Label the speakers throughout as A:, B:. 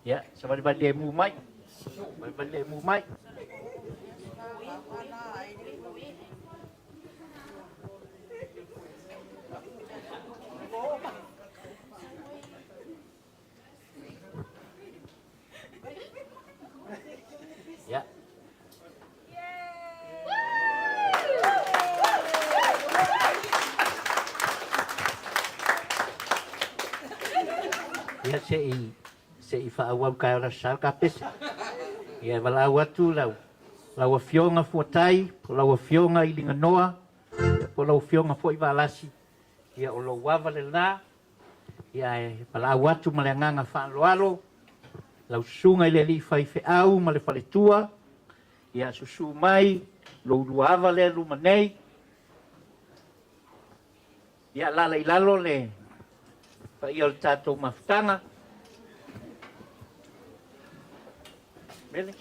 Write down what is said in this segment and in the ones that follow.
A: Ya, sama di bandai mumai. Bandai mumai. Ya. Ya sei whaawau kai ora sal ka pese. Ia walau atu lau fionga fuatai, lau fionga i linga noa, po lau fionga fo i walasi. Ia o lo wawa le na, ia walau atu ma le nganga whaaloalo, lau sunga i le li fai fe au ma le fale tua, ia susu mai, lo luava le luma nei, ia lala i lalo le, pa ia o le tātou mafutanga, Really?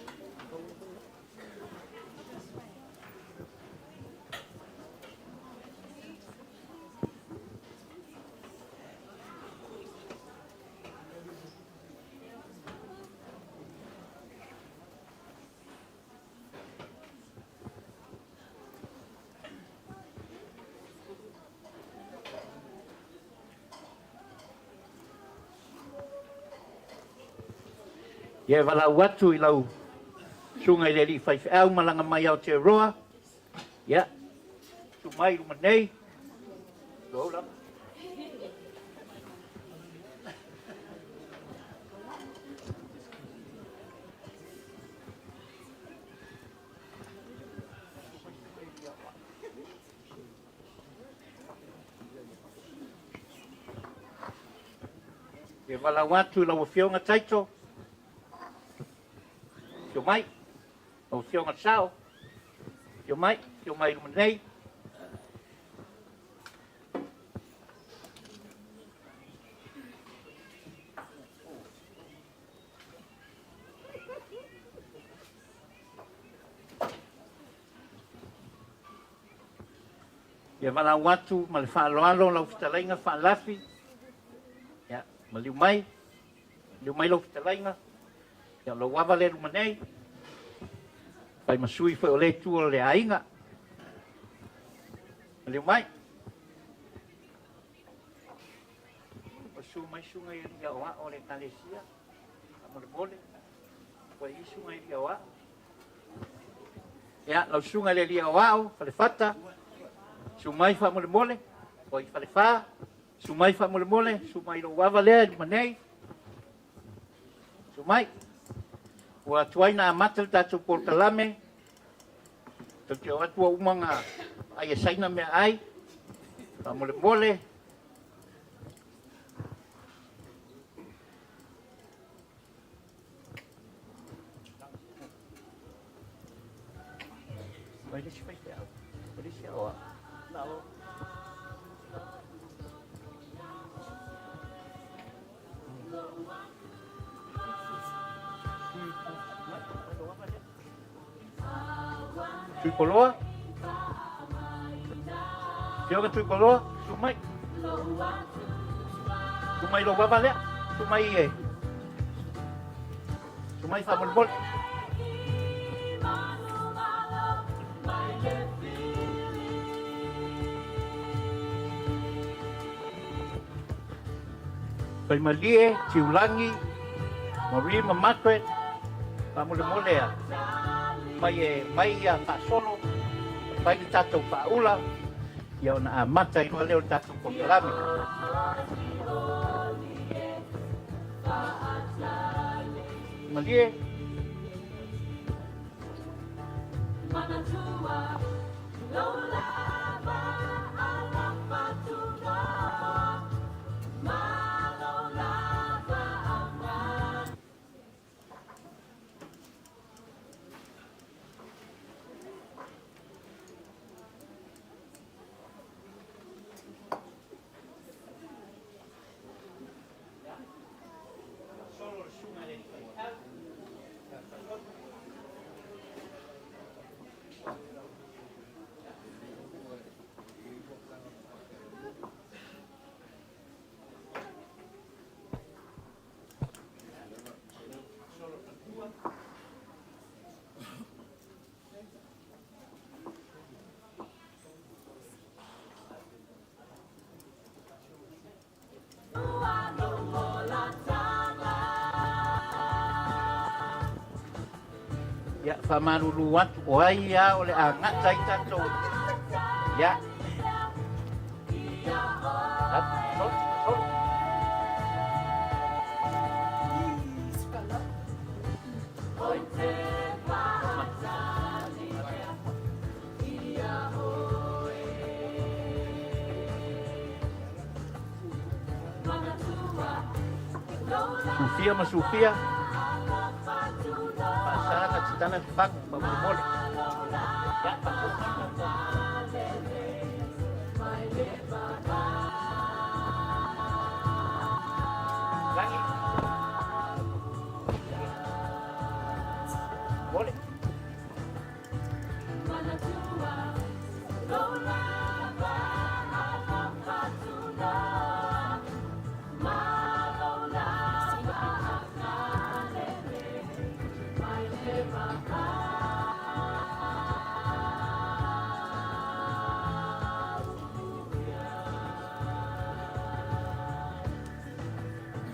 A: Ia walau atu i lau sunga i le li fai au malanga mai au te roa. Ia, su mai ruma nei. Rola. Ia walau atu i lau fionga taito. Sio mai, o fionga sao, sio mai ruma nei. Ia walau atu ma le whaaloalo lau fitalainga whaalafi. Ia, ma liu mai lau fitalainga. Ia lo wawa le ruma nei, pai masui fai o le tua le ainga. Leo mai. O su mai sunga i ria oa o le talesia, amore mole, o i sunga i ria oa. Ia, lau sunga le ria oa o, fale fata, su mai fa amore mole, o i fale fa, su mai fa amore mole, su mai lo wawa le ruma nei, su mai. Ua tuaina amata le tātou portalame, te te o atua umanga ai asaina mea ai, pa mole mole. Vai lesi fai te au, vai lesi au, nao. Tui koloa. Fionga tui koloa, sumai. Sumai lo wawa lea, sumai e. Sumai fa molbol. Pai malie, tiulangi, Marie Mamatwe, fa mole molea. Mai ia whaasolo, pai ni tātou whaula, ia ona a mata i roa leo tātou kokalami. Malie. Ia whamaruru atu o ai ia o le angata i tātou. Ia. Sufia ma Sufia. Pasana citana fang mamumole. Ya lagi. Boleh.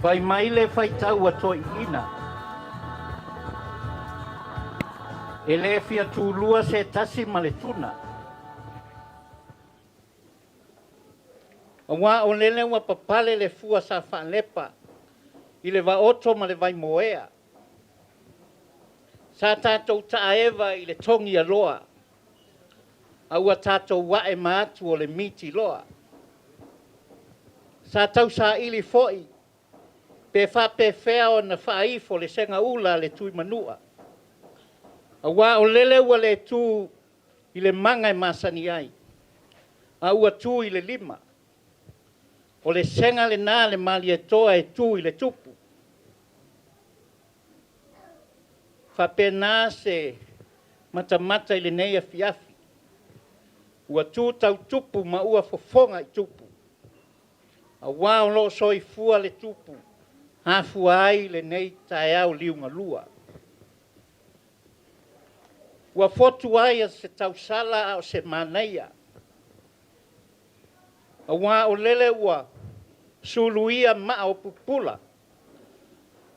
A: Fai mai le fai tau atoi ina. E le fia tūlua se tasi ma le tuna. Awa o lele wa papale le fua sa whaalepa. I le wa oto ma le vai moea. Sa tātou taewa i le tongi a loa. Aua tātou wae maatu o le miti loa. Sa tau sa ili foi. Pe fa pe fea o na whaifo le senga ula le tui manua. A wā o lele ua le tū i le manga e masani ai. A ua tū i le lima. O le senga le nā le mali e toa e tū i le tupu. Fa pe nā se mata i le nei a fiafi. Ua tū tau tupu ma ua fofonga i tupu. A wā o lo soi fua le tupu. Hafu ai le nei tae au liunga lua. Ua fotu ai a se tausala o se manaia. A wā o lele ua suluia maa o pupula.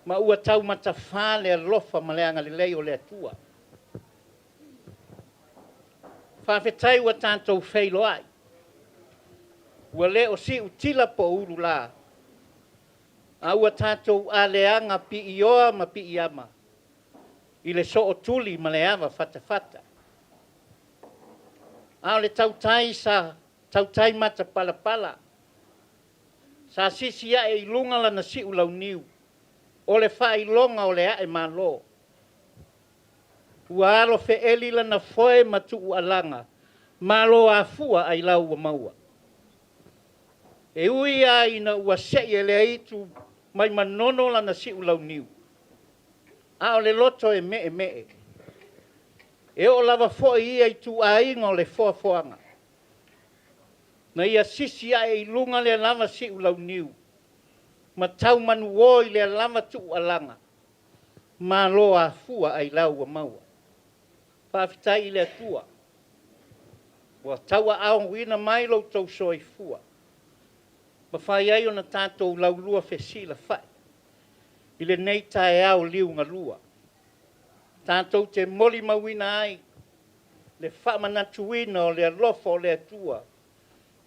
A: Ma ua tau matawha le alofa ma leanga le lei o le atua. Whawhetai ua tātou feilo ai. Ua le o si utila po uru la. A ua tātou a leanga pi ioa ma pi iama. I le so o tuli ma le awa fata. A le tautai mata pala. Sa sisi a e ilunga la na si ulau niu. O le wha ilonga o le a e malo. Ua alo fe eli la na foe matu ualanga. Malo a fua ai lau wa maua. E ui a ina ua sei e le aitu mai manono la na si ulau niu. A o le loto e me. E o lava foe ia i tu a inga o le foanga. Na ia sisi a e ilunga le lava si ulau niu. Ma tau manu oi le lava tu alanga. Ma lo a fua ai lau wa maua. Whawhitai i le atua. Wa taua aong wina mai lo tau soi fua. Ma whai ai o na tātou lau lua whesila whai. I le nei tae au liunga lua. Tātou te moli mawina ai. Le whamanatuina o le alofa o le atua.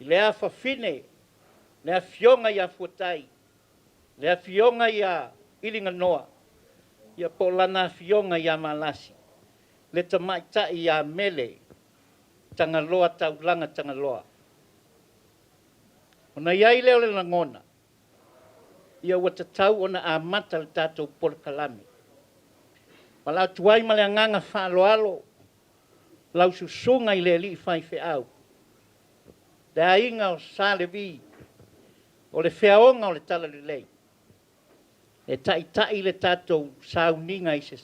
A: I le a whawhine. Le a fionga i a fuatai. Le a fionga i a ilinga noa. I a polana fionga i a malasi. Le tamaita i a mele. Tagaloa taulanga Tagaloa. Ona iai leo le langona. Ia ua tatau ona a mata le tātou pole kalame. Walau tuai ma le anganga whaaloalo. Lau susunga i le li whai au. Le ainga o salevi. O le whiaonga o le tala le lei. E tai le tātou sauninga i se.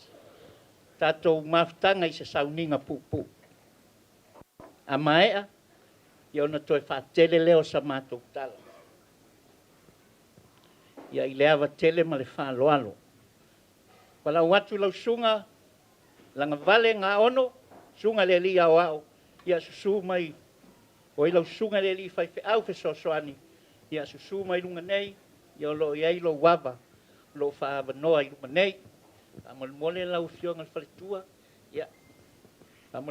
A: Tātou mafutanga i se sauninga pupu. A maea. Ia ona toi whaatele leo sa mātou tala. Ia i leawa tele ma le whaaloalo. Wala watu lau sunga, langa vale ngā ono, sunga le li au au. Ia susu mai, o i lau sunga le li whai au whesosoani. Ia susu mai lunga nei, ia lo iai lo wava, lo whaava noa i lunga nei. A mole lau fionga le whaletua, Ia.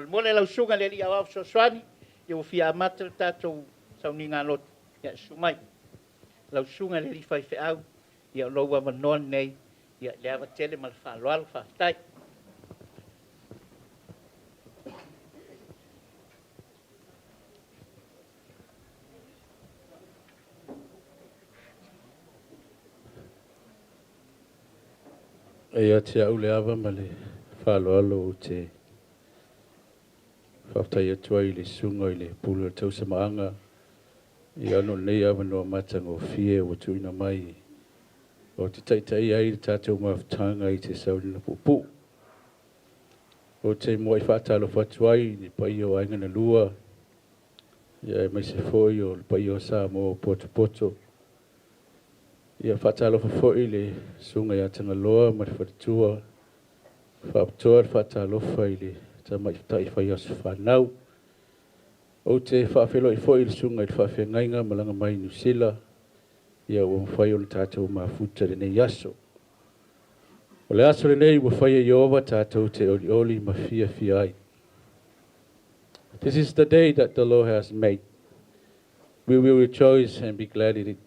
A: Mole lau sunga le li awau soaswani. Ia o fia amata le tātou sauninga lot. Ia sumai. Lau sunga le li whaiwheau. Ia o loua manoa nei. Ia le awa tele ma le whaaloalo whaatai.
B: Ia te au le awa ma le whaaloalo o te whaftai atua i le sunga i le pulu o tau samaanga. I ano nei awa noa matanga o fie o tuina mai. O te taitai ai le tātou mawhtanga i te saurina pupu. O te moa i whaatalo whatuai ni pai o ainga na lua. Ia e mai se foi o le pai o sa mo poto poto. Ia whaatalo whafoi le sunga i a Tagaloa ma le whatutua. Whaaptoa le whaatalo whai le tamai tai whai asu whanau. O te whaafelo i foi le sunga i le whaafengainga malanga mai New Zealand. Ia o mwhai o le tātou mafuta le nei aso. O le aso le nei ua whai e Iova tātou te oli oli ma fia fia ai. This is the day that the Lord has made. We will rejoice and be glad in it.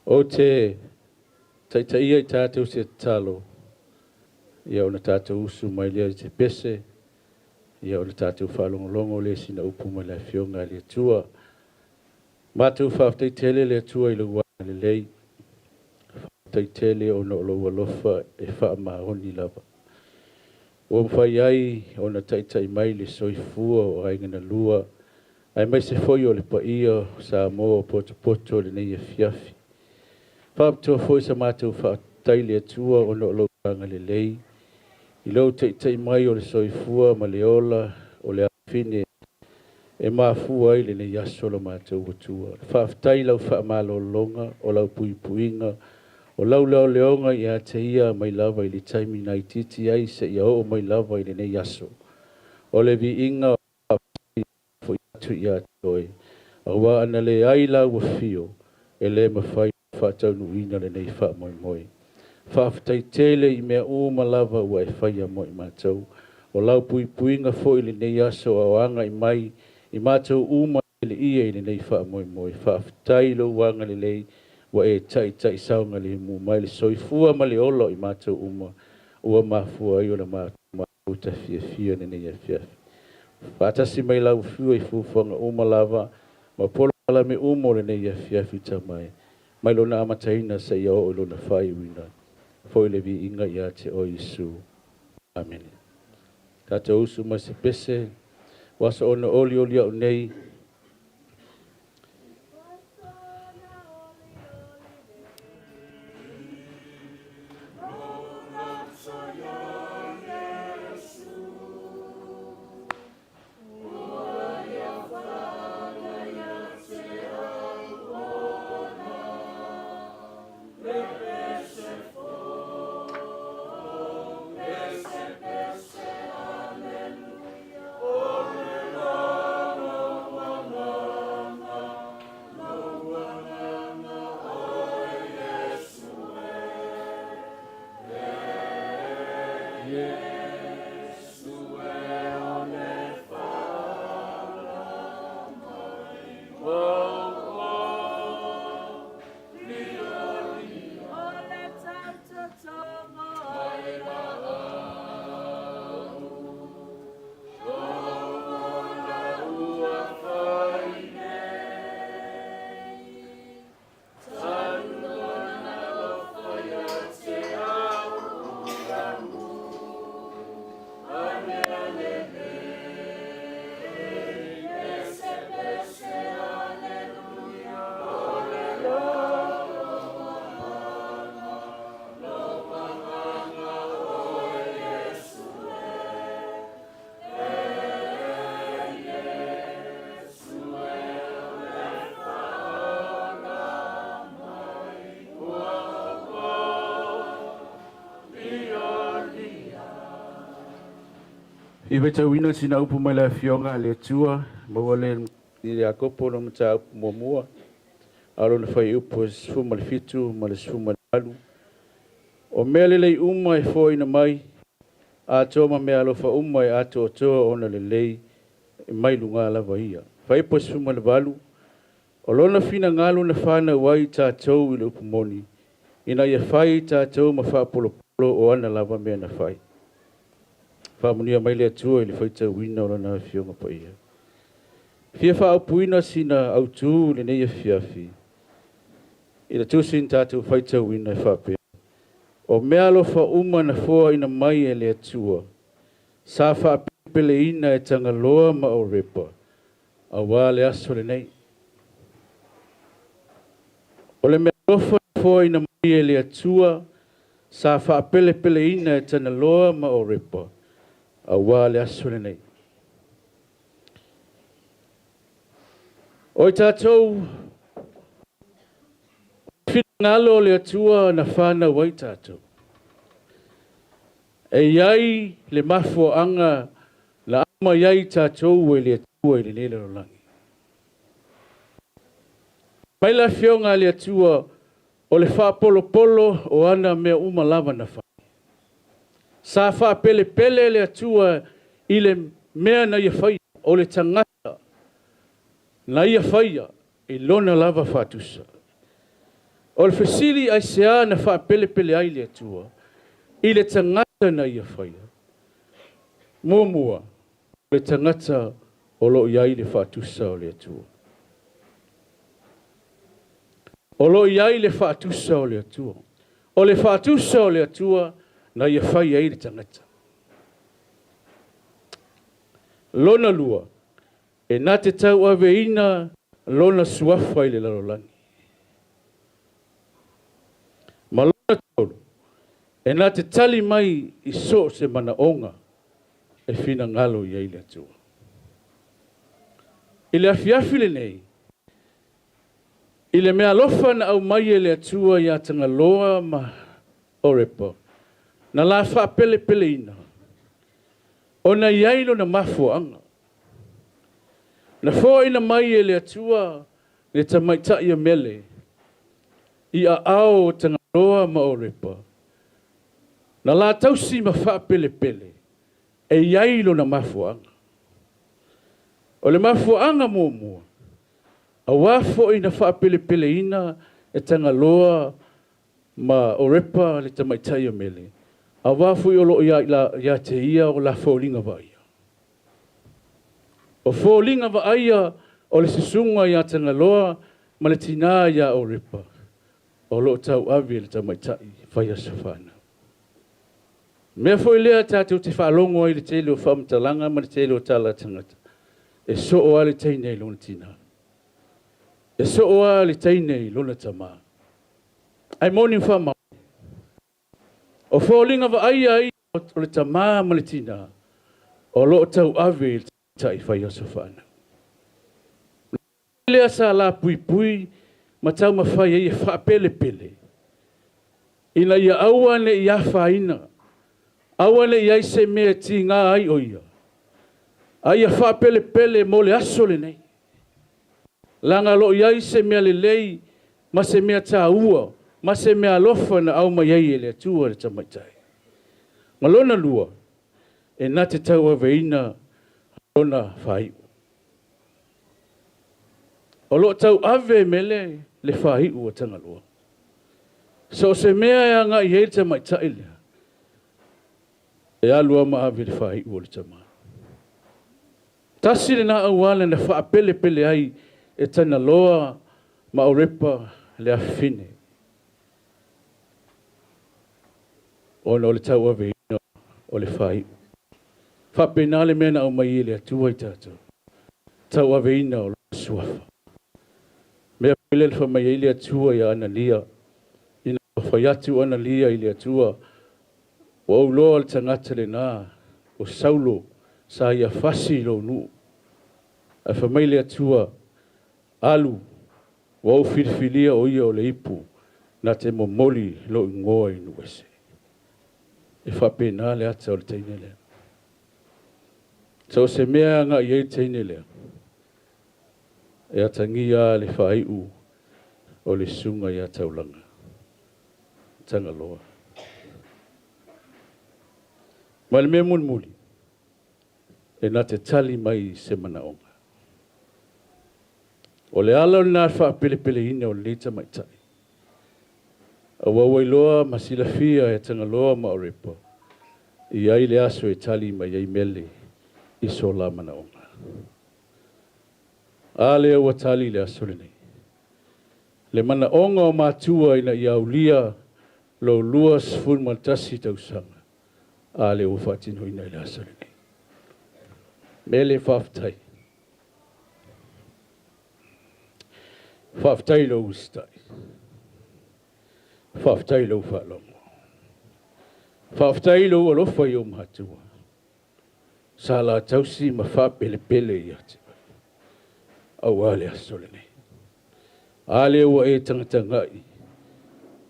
B: O te taitaia i tātou se talo. Ia o na tātou usu mai lea te pese. Ia o na tātou whalongolongo le sina upu mai la fionga le tua. Mātou whaaftei tele le tua i le wana le lei. Whaaftei tele o na olo walofa e wha mahoni lava. O mwhai ai o na taitai mai le soifua o aingana lua. Ai mai se foi o le paia sa mo o poto poto le nei e fiafi. Whaaptua foi sa mātou whaatai le tua o na olo kanga le lei. I lau taitai mai o le soifua ma le ola o le awhine. E mafua ai le nei aso la mātou watua. Whaaftai lau whaamalo longa o lau pui puinga. O lau leo leonga i a te ia mai lava i le taimi nai titi ai se ia o mai lava i le nei aso. O le vi inga o whaaftai fo i atu i a toi. A wa ana le ai lau wafio e le mawhai whaatau nuina le nei wha moi moi. Whaaftai tele i mea uma lava ua e whai a moi mātou. O lau pui puinga fo i le nei aso a wanga i mai i mātou uma le ia i le nei wha moi moi. Whaaftai lo wanga le lei wa e tai tai saunga le mu mai le soifua ma le olo i mātou uma. Ua mafua i o na mātou ta fia fia le nei a fia. Whaatasi mai lau fua i fufuanga uma lava ma polo ala me umo le nei a fia fita mai. Mai lo na amataina sa ia o lo na whai wina. Foi le vi inga ia te o Isu. Amen. Tata usu ma se pese. Wasa ona oli oli au nei. I weta wina sina upu mai la fionga le tua, maua le ni a kopo no mta upu mua. Alo na fai upu sfuma le fitu, ma le sfuma le alu. O mele le uma e foi na mai, a tō ma mea alofa uma e ato o tō ona le lei e mai lunga lava ia. Whai po suma le walu, o lona fina ngalo na whana wai tātou i le upumoni, ina ia whai tātou ma whapolo polo o ana lava mea na whai. Whamunia mai le atua i le whaita wina o lana fionga pa ia. Fia wha au puina sina au tū le neia fiafi. I le tūsin tātou whaita wina e whapea. O mea alofa uma na fōa ina mai e le atua. Sa whapele ina e Tagaloa ma o repa. A wā le aso le nei. O le mea alofa na fōa ina mai e le atua. Sa whapele ina e Tagaloa ma o repa. A wā le aso le nei. O i tātou, whingalo le atua na whana wai tātou. E iai le mafuanga la ama iai tātou e le atua i le nele rolangi. Mai la fionga le atua o le whapolo polo o ana mea uma lava na whai. Sa whapele le atua i le mea na ia whai o le tangata. Na ia whaia i lona lava whatusa. O le fesili ai sea na whapele ai le atua. I le tangata na ia whaia. Mōmua, le tangata o lo iai le whatusa o le atua. O lo iai le whatusa o le atua. O le whatusa o le atua na ia whaia i le tangata. Lona lua. E nā te tau ave ina lona suafa i le larolangi. Ma lona tolu, e nā te tali mai i so se mana onga e whina ngalo i eile atua. I le afiafi le nei, i le mea lofa na au mai e le atua i a Tagaloa ma orepa, na la wha pele ina, o na iailo na mafuanga. Na fō ina mai e le atua le tamaitai a mele i a ao Tagaloa ma orepa. Na la tausi ma wha pele e iailo na mafuanga. O le mafuanga mōmua, a wafo ina wha pele ina e Tagaloa ma orepa le tamaitai a mele. A wafo i olo ia te ia o la fōlinga vai. O fōlinga wa aia o le sisunga i a Tagaloa ma le tina i a orepa. O lo tau avi le tamaitai whai asafana. Mea fo i lea tātou te whaalongo i le tele o whamtalanga ma le tele o tala tangata. E so o ale teine i lona tina. E so o ale teine i lona tama. Ai moni whamau. O fōlinga wa aia i o le tama ma le tina. O lo tau avi le tai whai asafana. Lea sa la pui ma tau ma whai e wha pele. Ina ia awane i a whaina. Awane i aise mea ti ngā ai o ia. Ai a wha pele mo le aso le nei. Langa lo i aise mea le lei ma se mea tā ua. Ma se mea lofa na au mai ai e le atua le tamaitai. Malona lua e nā te tau aveina ona whai. O lo tau ave mele le whai ua Tagaloa. So se mea e anga i heita mai taile. E alua ma ave le whai ua le tama. Tasi le na awala na wha pele ai e Tagaloa ma orepa le afine. O le tau ave ina o le whai. Whapena le mena o mai ele atua i tātou. Tau ave ina o le suafa. Mea pile le whamai ele atua i ana lia. Ina whai atu ana lia i le atua. O au loa le tangata le nā. O saulo sa ia whasi lo nu. A whamai le atua alu. O au whirwhilia o ia o le ipu. Na te momoli lo ingoa i nuese. E whapena le ata o le teine lea. So se mea nga i ei teine lea. E atangia le whaiu o le sunga i a taulanga. Tagaloa. Ma le mea muli. E nā te tali mai se manaonga. O le ala o nā wha pele ina o le mai tai. A wawailoa masilafia e Tagaloa ma Orepo. I ai le aso e tali mai ai mele i so la manaonga. A le ua tali le aso le nei. Le manaonga o mātua ina i aulia lo lua sfun maltasi tausanga. A le ua whatino ina i le aso le nei. Mele whaftai. Whaftai lo ustai. Whaftai lo whalongo. Whaftai lo alofa i o mahatua. Sa la tausi ma whapele pele i ati. Au ale asole nei. Ale ua e tangata ngai.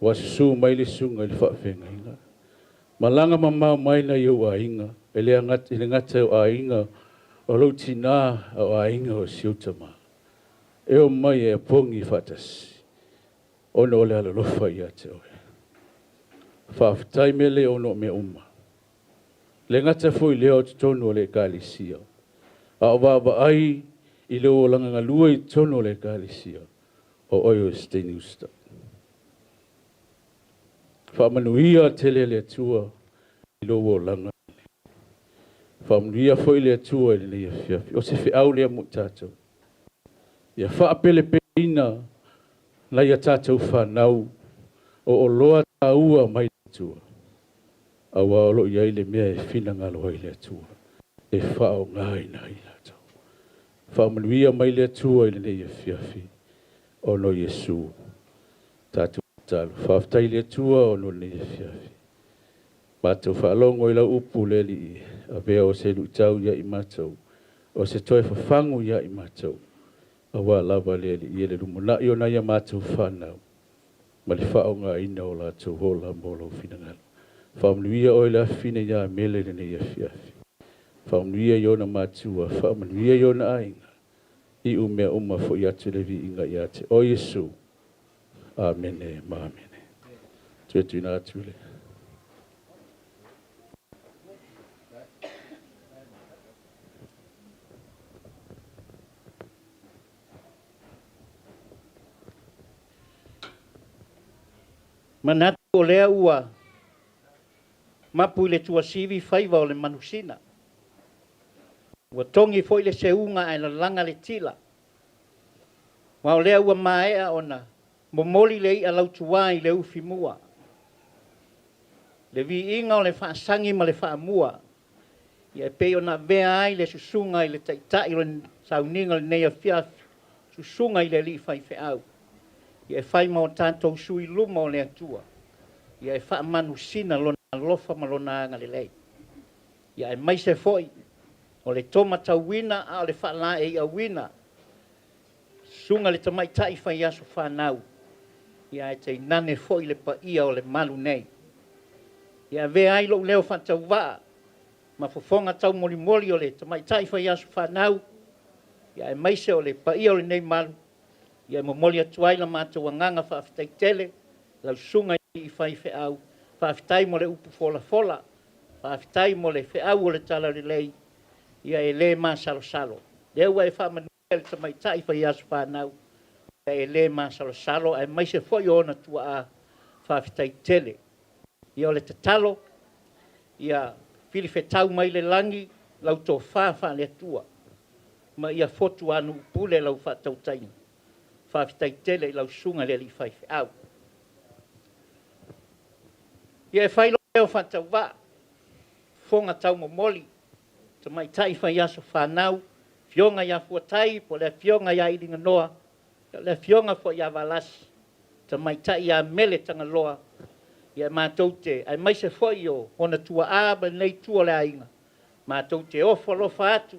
B: Wa susu mai le sunga i whawhenga inga. Malanga mamau mai na i o a inga. Ele ngata o a inga. O lau tina o a inga o siutama. E o mai e pongi whatasi. Ono ole ala lofa i ate oe. Whawhitai mele ono me uma. Le ngata fui leo te tono o le kālisia. A o wāwa ai i leo o langa ngalua i tono o le kālisia. O oio steni usta. Whamanuia tele le tua i leo o langa. Whamanuia foi le tua i le nei a fiafi. O se whiau lea mo tātou. Ia whaapele peina la ia tātou whanau o loa tāua mai tua. A waolo ia ile mea e whina ngalo ai le tua. E whao ngai nai tātou. Whaamanuia mai le tua i le nei a fiafi. O no Yesu. Tātou tālu. Whaaftai le tua o no nei a fiafi. Mātou whaalongo i la upu le li. A vea o se lutau ia i mātou. O se toi whafangu ia i mātou. A wā lava le li i ele rumuna i o na ia mātou whanau. Ma le whao ngā ina o lātou hola mōla o whina ngalo. Whaamanuia o la whina ia mele le nei a fiafi. Whaamanuia i o na mātua. Whaamanuia i o na ainga. I umea uma fo i atu levi inga i ate. O Yesu. Amene, ma amene. Tuetu ina atu le.
A: Manatu o lea ua mapu i le tua sivi whaiva o le manusina. Ua tongi fo i le seunga ai la langa le tila. Wa o lea ua maea ona momoli le i a lautua i le ufi mua. Le vi inga o le whaasangi ma le whaamua. Ia e pei ona vea ai le susunga i le taitai o le sauninga le nea fiafi. Susunga i le li whai whiau. Ia e whai mao tātou sui luma o le atua. Ia e wha manu sina lona lofa ma lona anga le lei. Ia e maise foi. O le toma tauina a o le wha la e i a wina. Sunga le tamai tai whai aso whanau. Ia e te nane foi le pa ia o le malu nei. Ia ve ai lo leo whantau waa. Ma fofonga tau moli moli o le tamai tai whai aso whanau. Ia e maise o le pa ia o le nei malu. Ia mo moli atuai la mātou anganga whaafitai tele, lau sunga i whai whiau, whaafitai mo le upu fola fola, whaafitai mo le whiau o le tala le lei, ia e le mā salo salo. Leua e whaamanuia le tamai tai whai asu whanau, ia e le mā salo salo, e maise foi ona tua a whaafitai tele. Ia o le tatalo, ia pili whetau mai le langi, lau tō whawha le atua, ma ia fotu anu upule lau whatau taini. Whaafitai tele i lau sunga le li whai whiau. Ia e whai leo whantau wā. Whonga tau mo moli. Ta mai tai whai aso whanau. Fionga ia fuatai, po le fionga ia iringa noa. Le fionga fo ia walasi. Ta mai tai ia mele Tagaloa. Ia mātou te, ai mai se foi o, hona tua aba nei tua le ainga. Mātou te ofa lofa atu.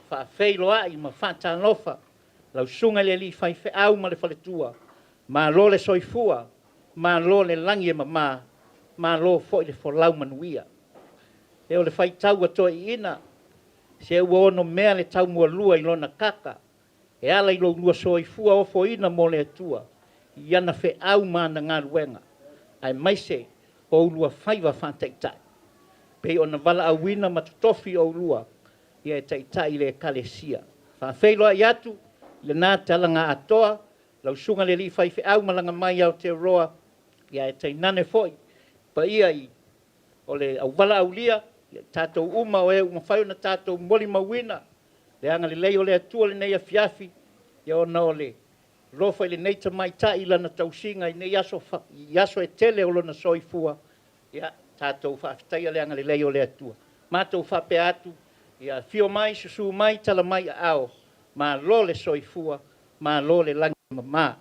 A: Whaafei loa i ma whantan lofa. Lau sunga le li whai whiau ma le whaletua. Ma lo le soifua. Ma lo le langi e mama. Ma lo fo i le wholau manuia. E o le whai tau atoa i ina. Se ua ono mea le tau mua lua i lona kaka. E ala i lo lua soifua o fo ina mo le atua. I ana whiau ma na ngā ruenga. Ai maise o lua whaiwa whantaitai. Pei ona wala awina matutofi o lua. Ia e taitai le kalesia. Whawheiloa i atu, le nā talanga atoa, lau sunga le li whaiwhi au malanga mai au te roa, ia e tainane foi, pa ia i, o le au wala au lia, tātou uma o e umawhai na tātou moli mawina, le anga le lei o le atua le nei a fiafi, ia o na o le rofa i le nei ta mai ta i lana tausinga i nei yaso e tele o lona soifua, ia tātou whaafitai le anga le lei o le atua. Mātou whape atu, ia fio mai, susu mai, tala mai a ao, ma lo le soifua, ma lo le langi mama.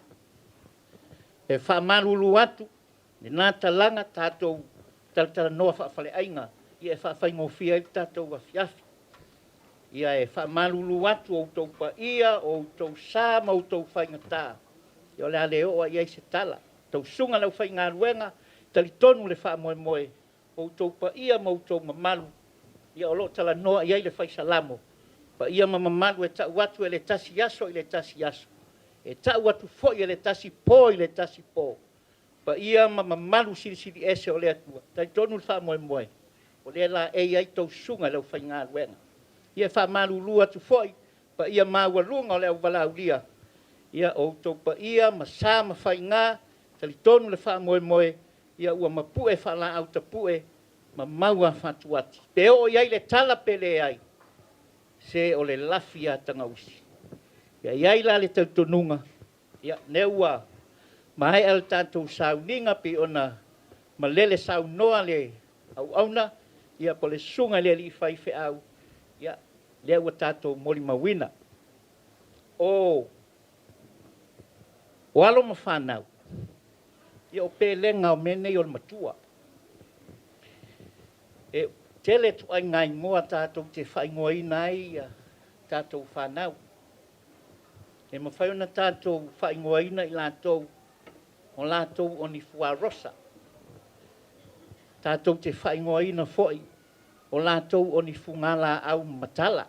A: E whaamalulu atu, le nā talanga tātou tala noa whaafale ainga, ia e whaafai i tātou a fiafi. Ia e whaamalulu atu o tau pa ia, o tau sā, ma o tau whaingatā. Ia le ale oa ia i se tala. Tau sunga lau whai ngā ruenga, tali tonu le wha moe moe, o tau pa ia, ma o tau mamalu. Ia o lo tala noa ia i le whai salamo. Pa ia ma mamalu e tau atu e le tasi yaso i le tasi yaso. E tau atu fo i le tasi po i le tasi po. Pa ia ma mamalu siri ese o le atua. Tali tonu le wha moe moe. O le la e ai tau sunga lau whai ngā ruenga. Ia whamalulu atu foi, pa ia mawalunga o le au wala au lia. Ia o tau pa ia, ma sā ma whai ngā, tali tonu le wha moe moe, ia ua ma pue whala au ta pue, ma maua whatuati. Pe o iai le tala pele ai, se o le lafi a tanga usi. Ia iai la le tautonunga, ia ne ua, ma hai al tātou sauninga pe ona, ma lele sau noa le au auna, ia po le sunga le li whai whi au, ia le ua tātou moli mawina. O alo ma whanau. Ia o pēlenga o mene i o le matua. E tele tu ai ngai ngoa tātou te whai ngoa ina ai tātou whanau. E ma whai ona tātou whai ngoa ina i lātou o lātou o ni fuarosa. Tātou te whai ngoa ina foi o lātou o ni fungala au matala.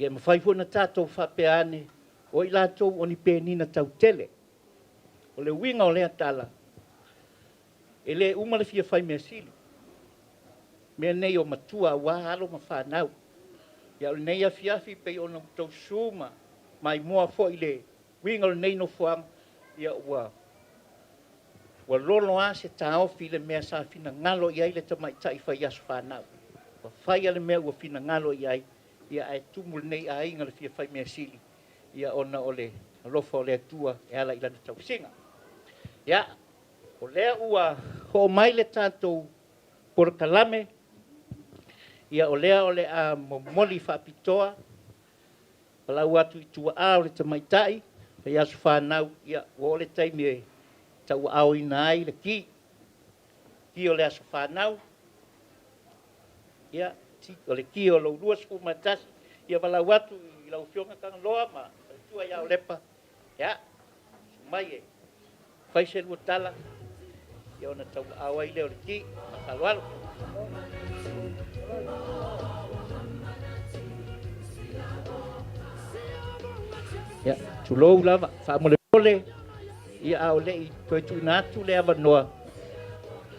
A: Ia ma whai funa tātou whapeane o i lātou o ni pēnina tau tele. O le winga o lea tala. E le umale fia whai mea sili. Mea nei o matua wā alo ma whanau. Ia o nei a fiafi pei o na tau suma mai mua fo i le winga o nei no fuang. Ia ua lolo a se taofi le mea sa fina ngalo i ai le tamaitai whai asu whanau. Wa whai ale mea ua fina ngalo i ai. Ia ai tumul nei a inga le fia whai mea sili. Ia ona o le alofa o le atua e ala i lana tau singa. Ia, o lea ua ho mai le tātou porokalame. Ia o lea o le a momoli whaapitoa. Palau atu i tua a o le tamaitai. Whai asu whanau. Ia, o le taimi e tau au ina ai le ki. Ki o le asu whanau. Ia, o le ki o lau rua siku matasi. Ia walau atu i lau fionga kanga loa ma. Tua ia o lepa. Ia, sumai e. Whai se lua tala. Ia ona tau au ai leo le ki. Makaloalo. Ia, tulou lava. Whaamole mole. Ia au le i toi tu natu le avanoa.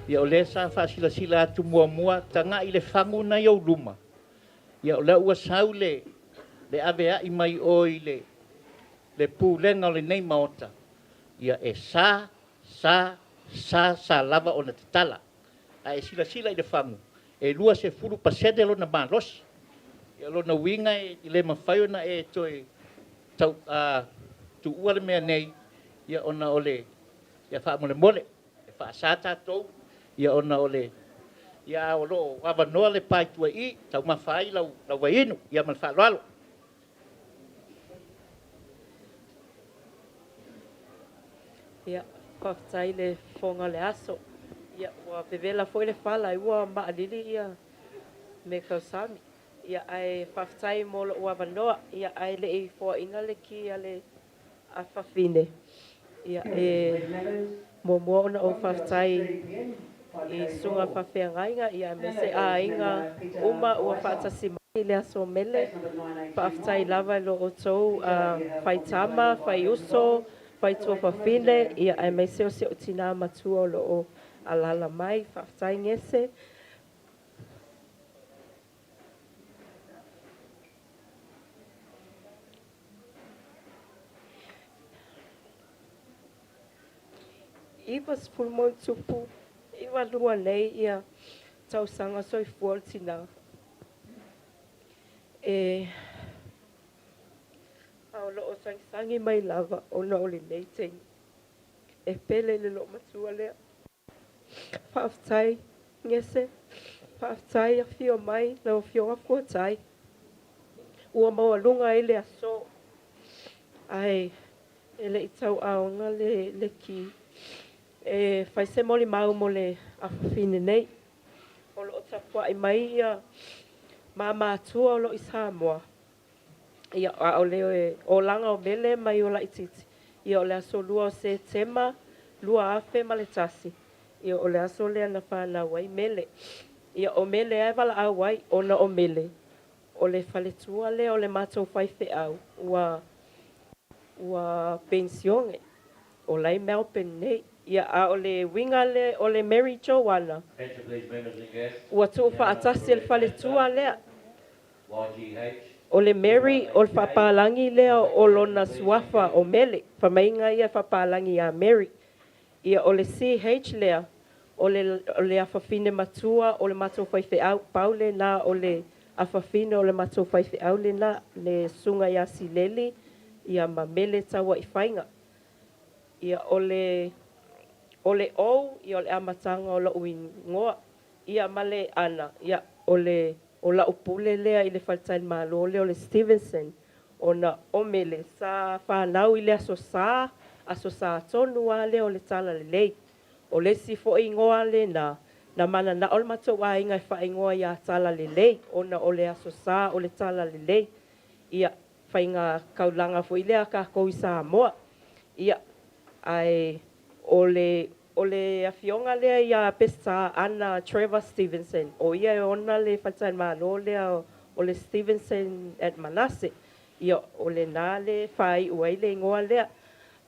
A: Ia o le sa whaasila sila atu mua mua. Tanga i le whangu na iau luma. Ia o le ua sau le avea i mai oi le pūlenga o le nei maota. Ia e sa lava o na te tala. A e sila i le whangu. E lua se furu pasede lo na malos. Ia lo na winga i le mawhaio na e toi tau tu ua le mea nei. Ia ona ole, ia wha mole mole, e wha sata tau, ia ona ole, ia o lo wawanoa le pai tua I, tau mawhai lau wainu, ia man wha loalo.
C: Ia, whaftai le whonga le aso, ia ua pevela foi le whala, i ua maalili ia me kausami. Ia ai whaftai mo lo wawanoa, ia ai le I fua inga le ki a le a whawhine. Ia e momo ona o whaftai I sunga whawhiangainga ia me se a inga uma ua whaatasi mai le aso mele whaftai lava lo o tau whai tama, whai uso, whai tua whawhine ia ai me seo seo tina matua lo o alala mai whaftai ngese iwa sepulumoa tupu iwa lua nei ia tausaga soifua o le tinaga e ao loo sagisagi mai lava ona o lenei tegi e pele le loo matua lea faafetai gese faafetai afio mai lau afioga fuatai ua maualuga ai le aso ai e leʻi tauaoga le ki e faise moli mau mo le afafine nei o loo tapuaʻi mai ia mamatua o loo i Samoa ia a o le olaga o mele mai o laʻitiiti ia o le aso 2 o Setema 2 afe ma le tasi ia o le aso lea na fanau ai mele ia o mele ae valaau ai ona o mele o le faletua lea o le matou faifeʻau ua pensioge o lai Melbourne nei ia a o le winga le o le Marychoanna ua tuufaatasi e le faletua lea o le Mary o le faapalagi lea o lona suafa o mele famaiga ia faapalagi iā Mary ia o le CH lea o le afafine matua o le matou faifeʻau pau lenā o le afafine o le matou faifeʻau lenā le suga iā sileli ia ma mele tauaʻifaiga ia o le ou ia o le amataga o loʻu igoa ia ma le ana ia o laʻupule lea i le faletalemālo lea o le Stevenson ona omele sa fanau i le aso sā tonu a lea o le tala lelei o lesi foʻi igoa lenā na mananaʻo o le matou aiga e faaigoa iā tala lelei ona o le aso sā o le tala lelei ia faiga kaulaga foʻi lea kakou i Samoa ia ae o le afioga lea ia pesa ana Trevor Stevenson o ia e ona le faletalemālo lea o le Stevenson at Manase ia o lenā le faiʻu ai le igoa lea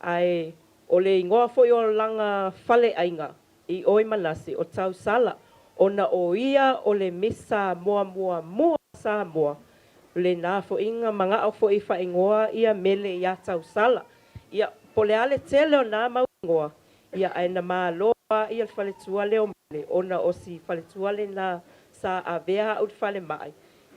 C: ae o le igoa foʻi o laga faleaiga i oi Manase o tausala ona o ia o le misa muamuamua Samoa lenā foʻiga magaʻo foʻi faaigoa ia mele iā tausala ia po le ale tele ona mauigoa ia ae na mālo ia le faletua lea o mele ona o si faletua lenā sa avea aʻu le falemaʻi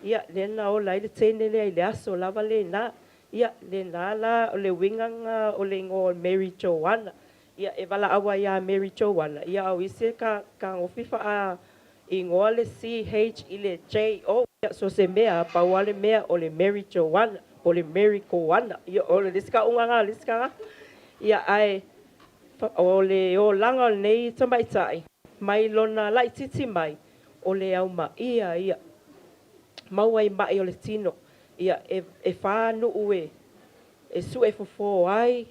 C: ia lena ola ai le tene lea i le aso lava lenā ia lenā la o le uigaga o le igoa o Marychoanna ia e valaau ai iā Marychoanna ia au isi kagofi igoa le CH i le JO ia so se mea paua le mea o le Marychoanna o le Marychoanna ia o le lisikaʻugaga lisikaga ia ae o le olaga o lenei tamaitaʻi mai lona laʻitiiti mai o le aumaʻia ia mau ai maʻi o le tino ia e fanuu e suʻe fofō ai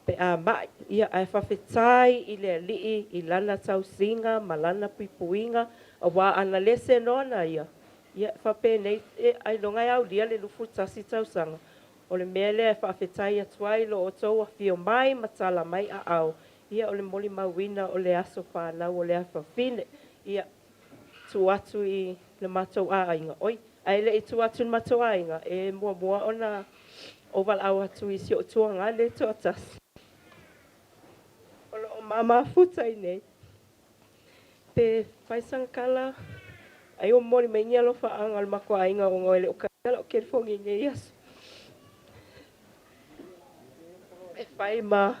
C: pe a maʻi ia ae faafetai i le aliʻi i lana tausiga ma lana puipuiga auā ana lese nona ia faapenei ailoga e aulia le lufu tasi tausaga o le mea lea e faafetai atu ai lo outou afio mai ma tala mai aʻao ia o le moli mauina o le aso fanau o le afafine ia tu atu i le matou aiga oi ae leʻi tu atu i le matou aiga e muamua ona o valaau atu i si o tuaga le toʻatasi o loo mamafuta i nei pe faisagakala ai o moli maigia alofa aga o le makuaʻaiga o goe le ukaia loo kelefogige i aso e fai ma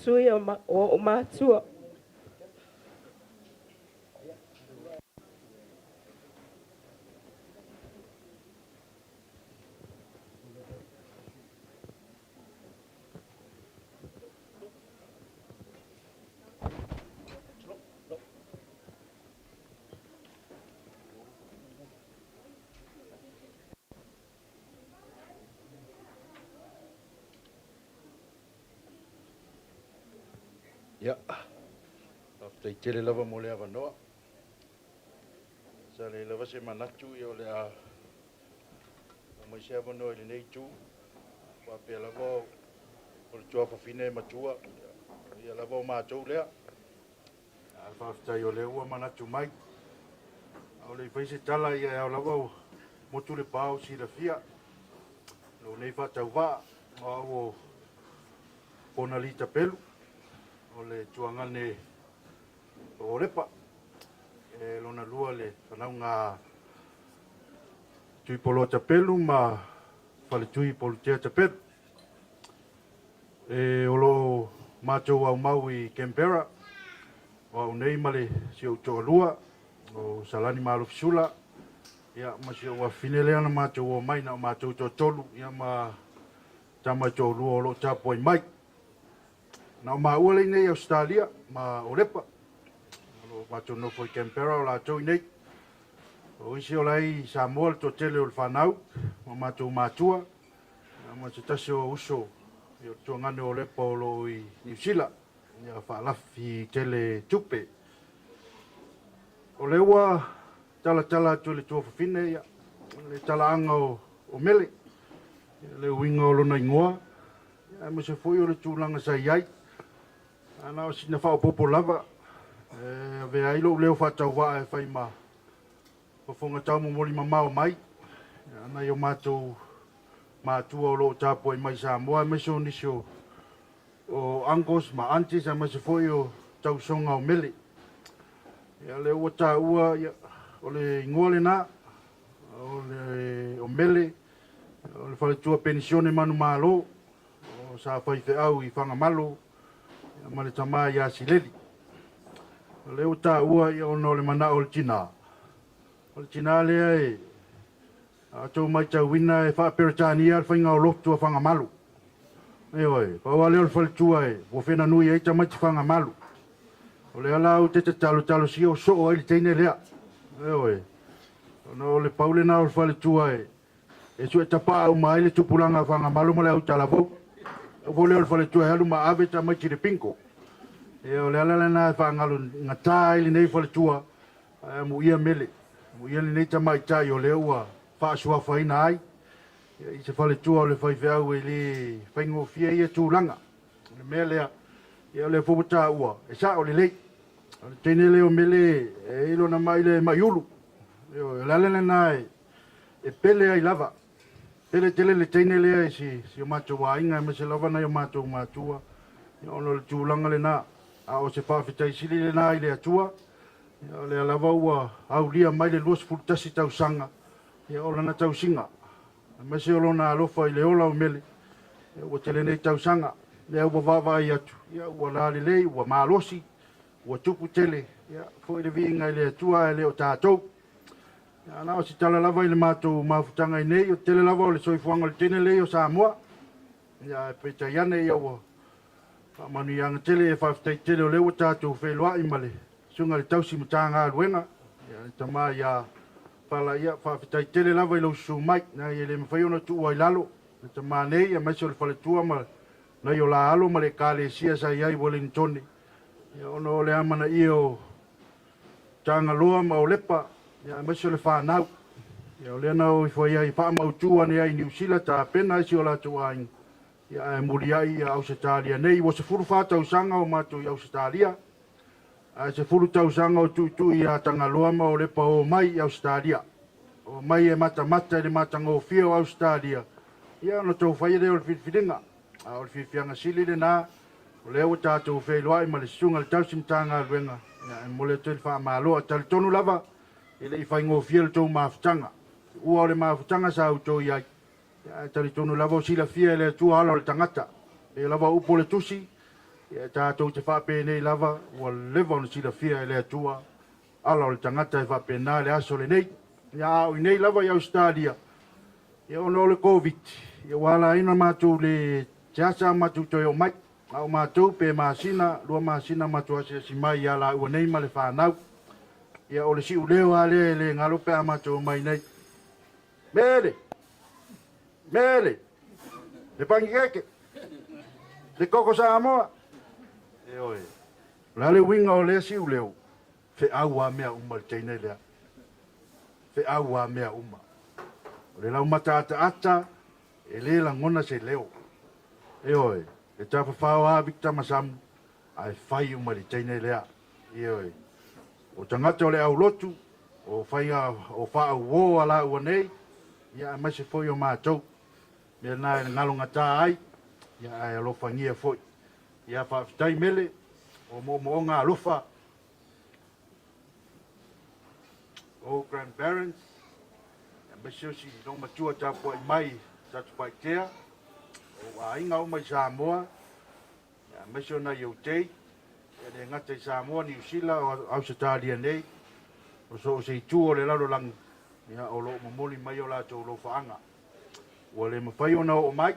C: sui o matua
B: Ia, taitele lava mo le avanoa. Sa le lava se manatu i o le a mai se avanoa i le nei tu. Wa pe lava o le tua fafine matua. Ia lava o mātou lea. Alfa ftai o le ua manatu mai. O le faise tala ia o lava o motu le pao si la fia. Lo nei fa tau va o kona lita pelu.
D: o le tuangane o repa e lona lua le whanaunga tui polo tapelu ma whale tui polo tea tapelu. E olo mātou au mau i Canberra, o nei male si au toa lua, o salani malu fisula, ia ma si au awhinelea na mātou o mai na mātou toa tolu, ia ma tamai toa lua o lo tapoi mai. Na o maa ua nei Australia, ma o repa, o mātou nofo i Canberra o la tau nei, o isi o lai Samoa le toa tele o le whanau, o mātou mātua, ma se tasi o uso, i o tuangane o lepa o lo i New Zealand, ia whaalafi tele tupe. O lewa tala tu le tua whawhine, ia le tala anga o mele, le winga o lona ingoa, ia ma se foi o le tūlanga sa iai, ana o sina whao popo lava, ve ailo leo whatau waa e whai ma, whafonga tau mo moli mamao mai, ana i o mātou mātua o lo tāpua i mai Samoa, me so nisio o angos ma antis, a me se foi o tau songa o mele. Ia le ua tā ua, o le ingoa le nā, o mele, o le whale tua pensione manu mālo, o sa whai te au i whanga malo, ma le tamā i asileli. Le ua tā ua i ono le mana o le tina. O le tina lea e, a tau mai tau wina e wha peritania al whainga o lotu a whanga malu. E oi, paua leo le whale tua e, o whena nui e ta mai ti whanga malu. O le ala au te talo si o so o ili teine lea. E oi, o le paule na o le whale tua e, e su e tapa au mai le tupulanga a whanga malu ma le au talavou. O leo le whale tua e alu ma ave ta mai ti le pinko. E o le ala le na e whangalu ngata ili nei whale tua, mu ia mele. Mu ia li nei ta mai tai o leo ua, whaasua whaina ai, i se whale tua o le whaiwheau e le whaingo fia ia tūlanga. Le mea lea, ia le whopata ua, e sa o le lei. O le teine leo mele, e ilo na mai le mai ulu. E lalele na e pele ai lava. Pele tele le teine lea e si o mātou wa inga, e me se lava na i o mātou mātua. Ia ono le tūlanga le na, a o se whawhitai sili le na i le atua. Ia le alava ua au lia mai le luas fultasi tau sanga. Ia ola na tau singa. Me se olo na alofa i le ola o mele. Ia ua tele nei tau sanga. Ia ua vava i atu. Ia ua la le lei, ua maalosi. Ua tupu tele. Ia fo i le vinga i le atua e le o tātou. Ia nao si tala lava i le mātou mafutanga i nei. O tele lava o le soifuanga le tene lei o Samoa. Ia e peita iane ia ua. Manu i anga tele e whaftai tele o leo tātou wheloa i male. Sunga le tausi mutanga aluenga. Ia tama ia pala ia whawhitai tele lava i lau su mai. Na ia le mawhai ona tu ai lalo. Ia tama nei ia maise o le whale tua ma na i o la alo ma le kāle sia sa iai Wellington. Ia ono o le amana i o Tagaloa ma o lepa. Ia maise o le whanau. Ia o le ana o i whai ai whaamautua ne ai New Zealand ta pena isi o la tu ai. Ia e muri ai a Australia nei. Wa se furu whātau sanga o mātou i Australia. A se furu tau sanga o tu i a Tagaloa ma o lepa o mai i Australia. O mai e mata i le matanga o fia o Australia. Ia no tau whai reo le whiwhiringa. A o le whiwhianga sili le nā. O leo o tātou whailoa i ma le sunga le tausimtanga aluenga. Ia e mole tui wha maaloa. Tali tonu lava. I le i whaingo fia le tau mafutanga. Ua o le mafutanga sa au tau iai. Ia tali tonu lava o sila fia e le tua ala o le tangata. E lava upo le tusi. Ia tātou te whapene lava, ua lewa ona sila fia e lea tua, ala o le tangata e whapena le aso le nei. Ia au i nei lava i Australia. Ia ono le COVID. Ia wala ina mātou le teasa mātou toi o mai. Au mātou pe māsina, lua māsina mātou asia si mai ia la ua nei ma le whanau. Ia o le si uleo a le ngalo pe a mātou mai nei. Mele! Mele! Le pangi keke! Le koko sa amoa! E oe, la le winga o lea si uleo, fe aua mea uma le teine lea. Fe aua mea uma. O le lau mata ata, e le la ngona se leo. E oe, e tapa whao a Victor Masamu, ai whai uma le teine lea. E oe, o tangata o le au lotu, o whainga o wha uo ala ua nei, ia mai se foi o mātou. Mea nā e ngalonga tā ai, ia ai alofa ngia foi. Ia whaafitai mele, mo ngā lofa. O grandparents, mesio si no matua tapo I mai, tatu pai tea, o a inga o mai Samoa, mesio na iau tei, e ngate Samoa, New Zealand, au Australia nei, o so se tu o le lalo lang, ia o lo mamoli mai o la tau lo faanga. Ua le mawhai ona o mai,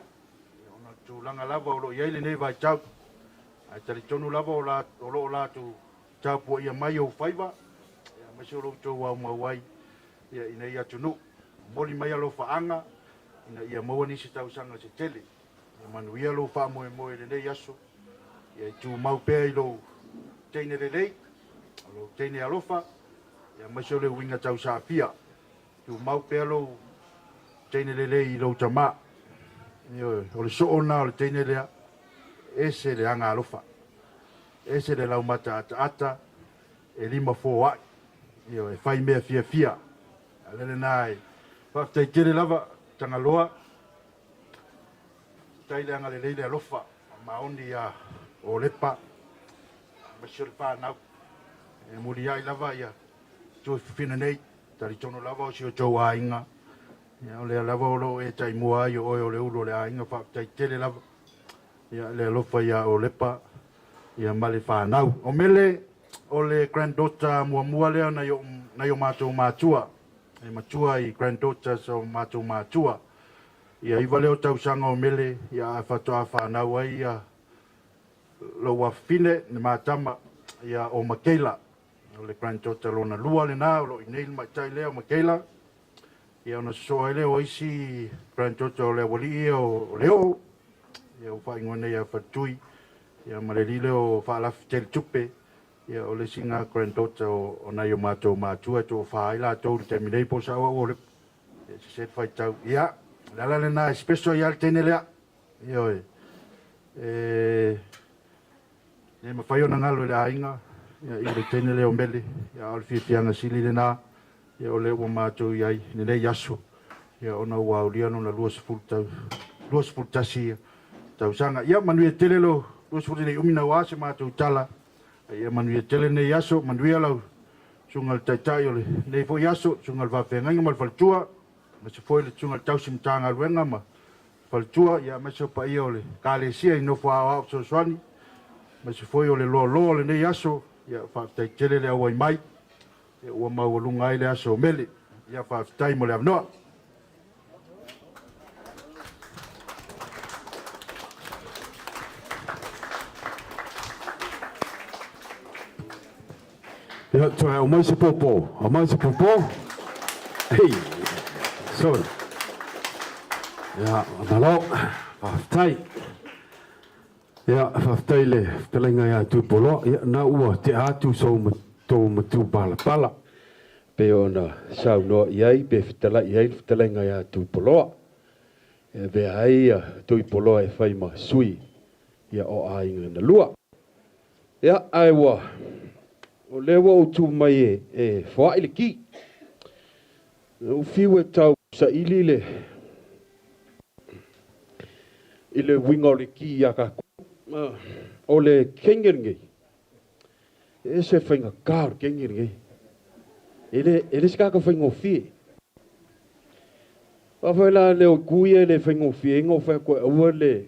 D: ona tu langa lava o lo iaile nei vai tau, ai tali tonu lava o lo o la tu tau po ia mai o whaiva, mesio lo tau au mawai, ia ina ia tunu, moli mai alo faanga, ina ia maua nisi tau sanga se tele, ia manuia lo fa moe moe le nei aso, ia tu mau pea I lo teine le nei, lo teine alofa, ia mesio le winga tau sa pia, tu mau pea lo teine le nei I lo tama, ia o le so ona o le teine lea, ese le anga alofa, ese le lau mata ata, e lima fo ai, ia e fai mea fia fia, alele nai, whaftai tere lava, Tagaloa, taile anga le leile alofa, maoni a o lepa, mesio le whanau, e muri ai lava ia, tui whina nei, tari tono lava o si o tau ainga, ia o lea lava o lo e tai mua ai o oe o le uro le ainga, whaftai tere lava, ia le alofa ia o lepa, ia male whanau. O mele, o le granddaughter mua lea na yo mātou mātua, e matua I granddaughter so mātou mātua. Ia iwa leo tau sanga o mele, ia a whatoa whanau ai, ia lo wafine ni mātama, ia o Makeila. O le granddaughter lo na lua le nā, lo I neil mai tai leo Makeila. Ia ona soa leo isi granddaughter o le wali o leo. Ia o whaingoa nei a whatui. Ia mareli leo whaalafi tel tupe. Ia o le singa granddaughter o nai o mātou mātua tō whaila tō te minei po sa o le. Ia se set whai tau. Ia, lala le nā espresso ia le tene lea. Ia oe. Ia mawhai o na ngalo le ainga. Ia I le tene leo mele. Ia o le whiwhianga sili le nā. Ia o le ua mātou iai. Ni nei yaso. Ia ona ua uliano na lua sefulu tau. Lua sefulu tasi tau sanga. Ia manu e tele lo. Lua sefulu nei umina wa se mātou tala. Ia manuia tele nei yaso, manuia lau sungal taitai o le nei fo yaso, sungal whawhenga ma le whaltua, ma se foi le sungal tausimtanga luenga ma whaltua, ia ma se pa ia o le kālesia I nofo au so swani, ma se foi o le lo le nei yaso, ia whawtai tele le awai mai, ia ua maualunga ai le aso o mele, ia whawtai mo le avnoa.
E: Ja, toi o mai se popo. O mai se popo. Hei. Sorry. Ja, malo. Whaftai. Ja, whaftai le. Whtalenga ia tūpolo. Ja, na ua te atu sau tō matu pala.
B: Pe ona sau no iai, pe whetala iai, whtalenga ia tūpoloa. E ve ai tui poloa e whaima sui. Ia o ainga na lua. Ia, aiwa. O lewa o tu mai e wha ili ki. O fiu e tau sa ili le. Ile winga o le ki ia ka. O le kengiringi. E se whainga kār kengiringi. Ele se kaka whainga o fie. Wawhaila leo kuia le whainga o fie. Ingo whainga koe aua le.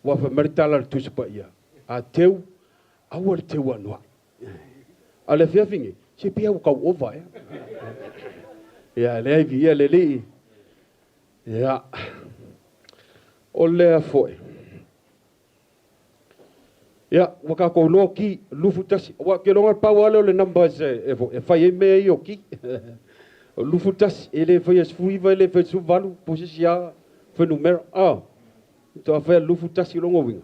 B: Wafa maritala le tusapa ia. A teu. Aua le teu anua. Ale fia fingi, se pia o kau ova ya. Ya le ai via le le. Ya. O le foi. Ya, waka ko no ki lufu tasi. Wa ke longa pa wale le numbers e fai me yo ki. Lufu tasi ele fai as fuiva ele fai su valu posisia fe numero. Ah. To fa lufu tasi longo winga.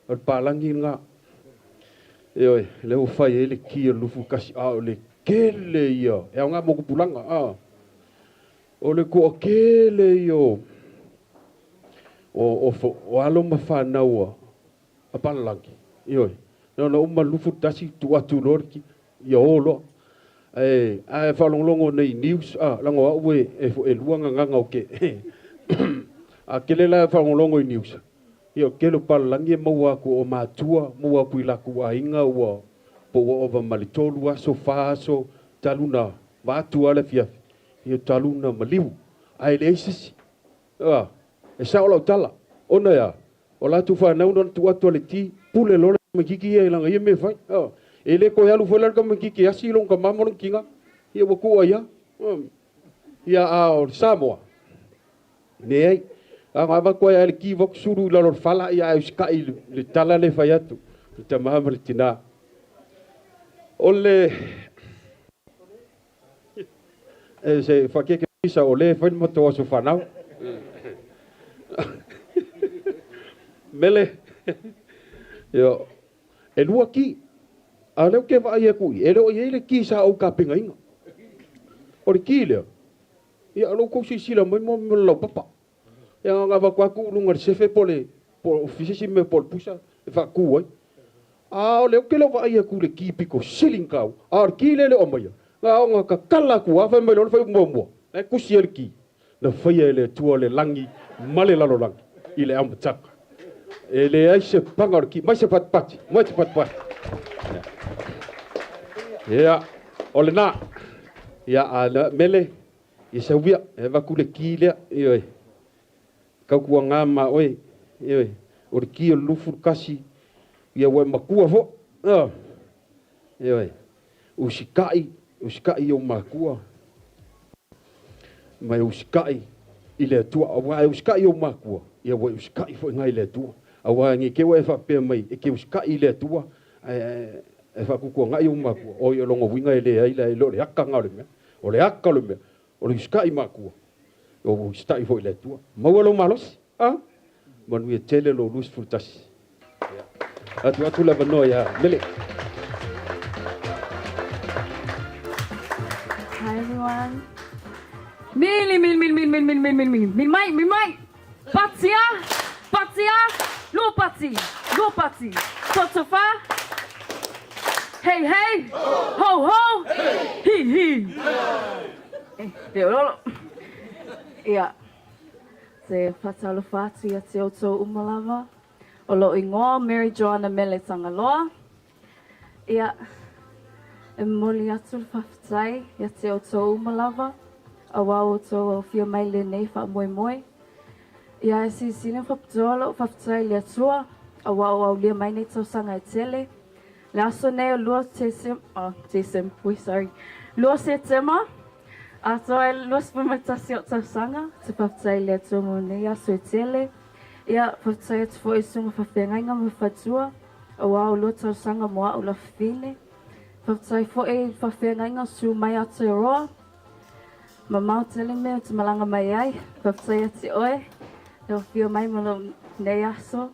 B: Al palangi nga. Oi, le o fai ele ki o lufu kasi a o le kele ia. E nga mo kupulanga a. O le ko kele ia. O alo mafana ua. A palangi. Oi. No uma lufu tasi tu atu lorki. Ia olo. Ai falonglongo nei news lango awe e luanga nganga o ke. A kele la falonglongo i news. Ia kelo palalangi maua ku o matua, maua ku ilaku ainga ua po o ova malitolu aso faso taluna vatu ala fiafi. Ia taluna maliu. Ai le isisi. E sa ola utala. Ona ya. O la tu whanau non tu atu ale ti. Pule lole makiki ia ilanga ia me fai. E le ko yalu fwela ka makiki asi long ka mamon kinga. Ia wakua ia. Ia o Samoa. Ne ai. Ang ava ko ya le ki vok suru la lor fala ia ai skai le tala le fai atu. Ta mama le tina. Ole se fakeke isa ole fai mo to so fanau. Mele. Yo. E lua ki. A leo ke vai e kui. E leo i ele ki sa au ka pinga inga. O le ki leo. Ia alo ko si sila mo mo lo papa. Ia nga va kwa ku lunga se fe pole. Po ofisi me pol pusa. E fa ku ai. A leo ke leo vai e ku le ki piko siling kau. A ki le o mai. Nga nga ka kala ku a fa me lo fa mo mo. E ku si ki. Na fa le tua le langi male lalo langi. Ile am tsaka. Ele ai se pangar ki, mai se pat, mai se pat. Ya, ole na. Ya ala mele. Isa wia, e va kule ki le, oi. Ka ku ngama oi, oi. O ki o lufu kasi. Ia wa makua fo. Oi. Usikai o makua. Mai usikai ile tua, wa usikai o makua. Ia wa usikai fo ngai le tua. Awa ngi ke wa fa pe mai e ke uska ile tua e fa ku ko ngai uma ku o yo longo winga ile ai la lo le akka ngale me o le akka le me o le uska i maku o sta i fo ile tua mawalo malos manu e tele lo lus fultas atu la no ya mele.
F: Hi everyone. Mil mai. Patia. Lo pati. Totofa. Hey. Ho. Hi. Deo lolo. Ia. Se patalo fatu ia te oto umalava. O lo ingoa Marychoanna mele Tagaloa. Ia. E moli atu whawhitai ia te oto umalava. A wau oto fia mai le nei wha moi. Ia si sina whapitolo, whapitrai lea tua, a wau au lea mai nei tausanga e tele. Le aso nei o lua lua setema, a toa lua spimatasi o tausanga, te whapitrai lea tua mo nei aso e tele. Ia whapitrai atu fo e sunga whawhengainga mo whatua, a wau lua tausanga moa o la whine. Whapitrai fo e whawhengainga su mai atu e roa. Ma mau tele me o te malanga mai ai, whapitrai ati oe. Te whio mai mo nei aso.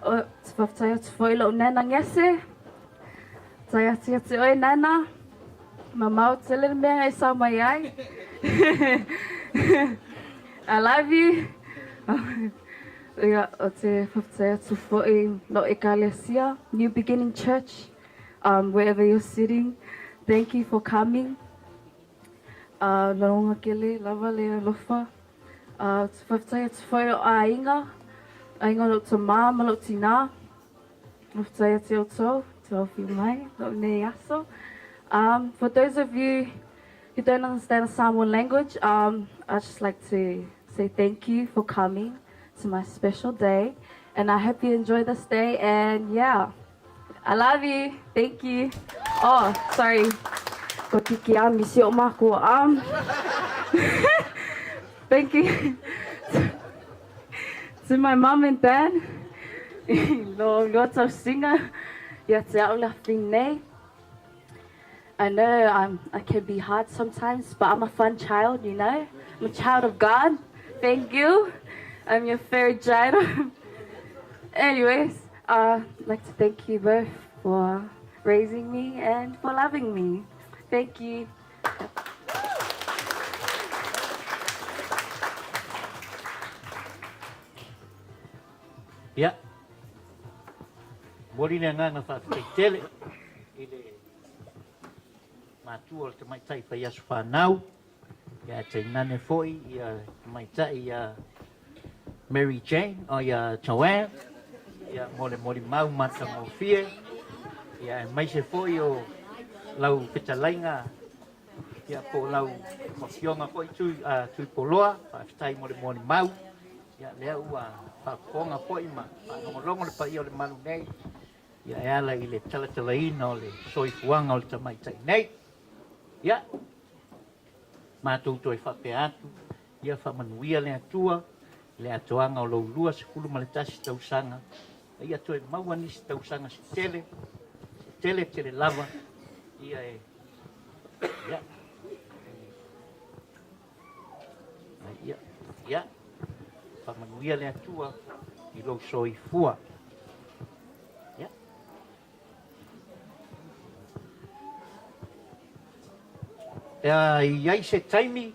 F: O te whaftai atu fo ilo nena ngese. Tai ati ati oi nana. Ma mau tele mea e sa mai ai. I love you. Ia o te whaftai atu fo i lo ekalesia. New Beginning Church. Wherever you're sitting. Thank you for coming. Laronga kele, lava le lofa. Te whaftai atu whai o ainga lo te mā, ma lo tina. Whaftai atu o tau, te awhi mai, lo nei aso. For those of you who don't understand the Samoan language, I'd just like to say thank you for coming to my special day. And I hope you enjoy this day, and yeah, I love you, thank you. Oh, sorry. Ko tiki a misi o mako. Thank you to my mom and dad. Lots of singer. I know I can be hard sometimes, but I'm a fun child, you know. I'm a child of God. Thank you. I'm your favorite child. Anyways, I'd like to thank you both for raising me and for loving me. Thank you.
A: Ia. Mori ne nganga whawhai tele. Ile mātua o te maitai whai asu whanau. Ia te nane foi, ia maitai ia Mary Jane o ia Joanne ia mole mau matanga o fie ia mai se foi o lau petalainga ia po lau mafionga foi tui poloa whaftai mole mau ia lea ua whakonga foi ma whanongolongo le pai o le manu nei ia e ala i le talatalaina o le soifuanga o le tamaitai nei ia mātou toi whape atu ia whamanuia le atua le atoanga o lou lua se kulu maletasi tausanga ia toi maua nisi tausanga se tele lava ia e ia whamanuia le atua i lou soifua ia iai se taimi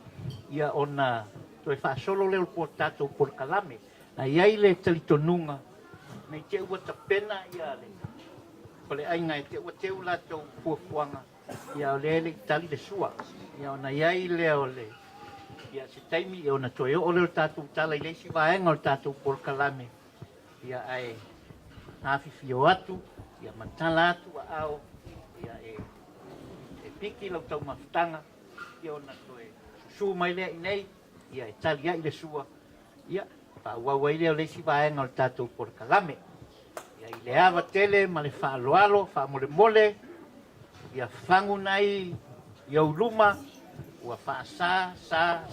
A: ia ona toe whaasolo leo po tātou por kalame na iai le talitonunga nei te ua tapena ia le pale ainga e te ua teu lātou puafuanga ia o le tali le sua ia ona iai leo le ia se taimi ia ona toe o leo tātou tala i leisi vaenga o tātou por kalame ia ai hawhiwhio atu ia matala atu a ao ia e piki lau tau mawhitanga ia ona toe susu mai lea i nei ia e tali ai le sua ia whauaua i leo leisi vaenga o tātou por kalame ia i le awa tele ma le whaaloalo whaamole mole ia whangu nai i au luma ua whaasa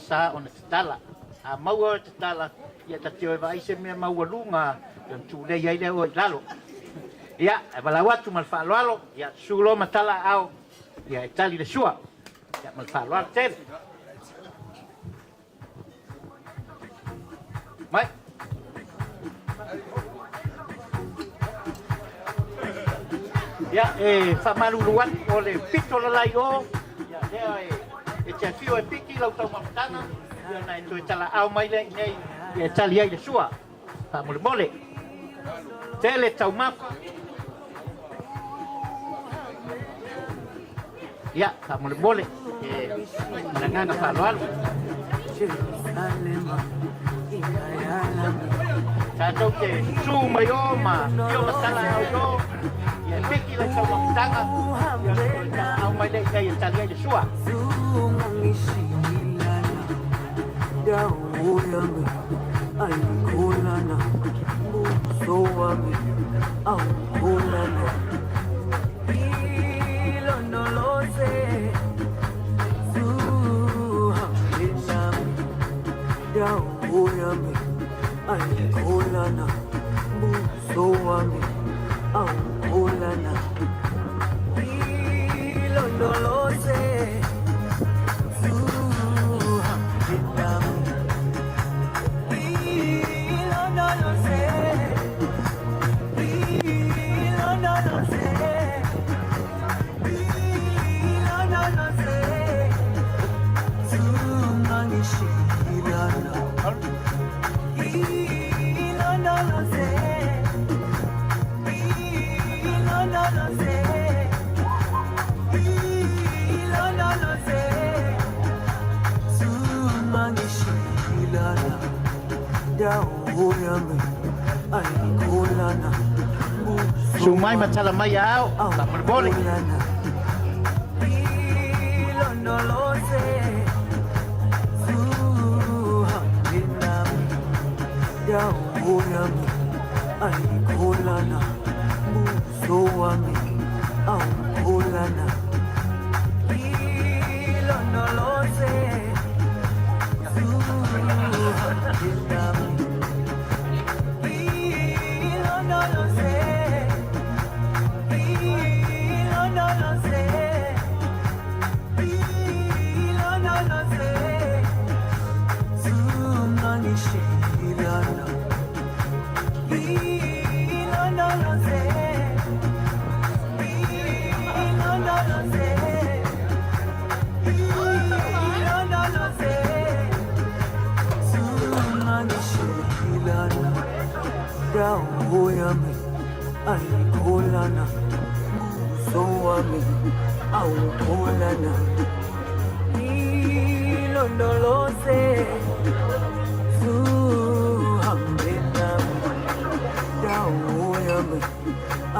A: sa ona te tala a maua o te tala ia ta teo e vaise mea maua lunga ia tūle ia i leo i lalo ia e walau atu ma le whaaloalo ia sulo matala au ia e tali le sua ia ma le whaaloalo tele mai ia e whamaruluan o le pito la lai o ia lea e te fio e piki lau tau mawhatanga ia na e toe tala au mai le nei ia e tali ai le sua whamole mole tele tau mapa ia whamole mole e maranganga whaaloalo tātou te su mai o ma tio matala au yo ia piki la tau mawhatanga ia toe tala au mai le nei e tali ai le sua Sumai matala mai au, tak berbole.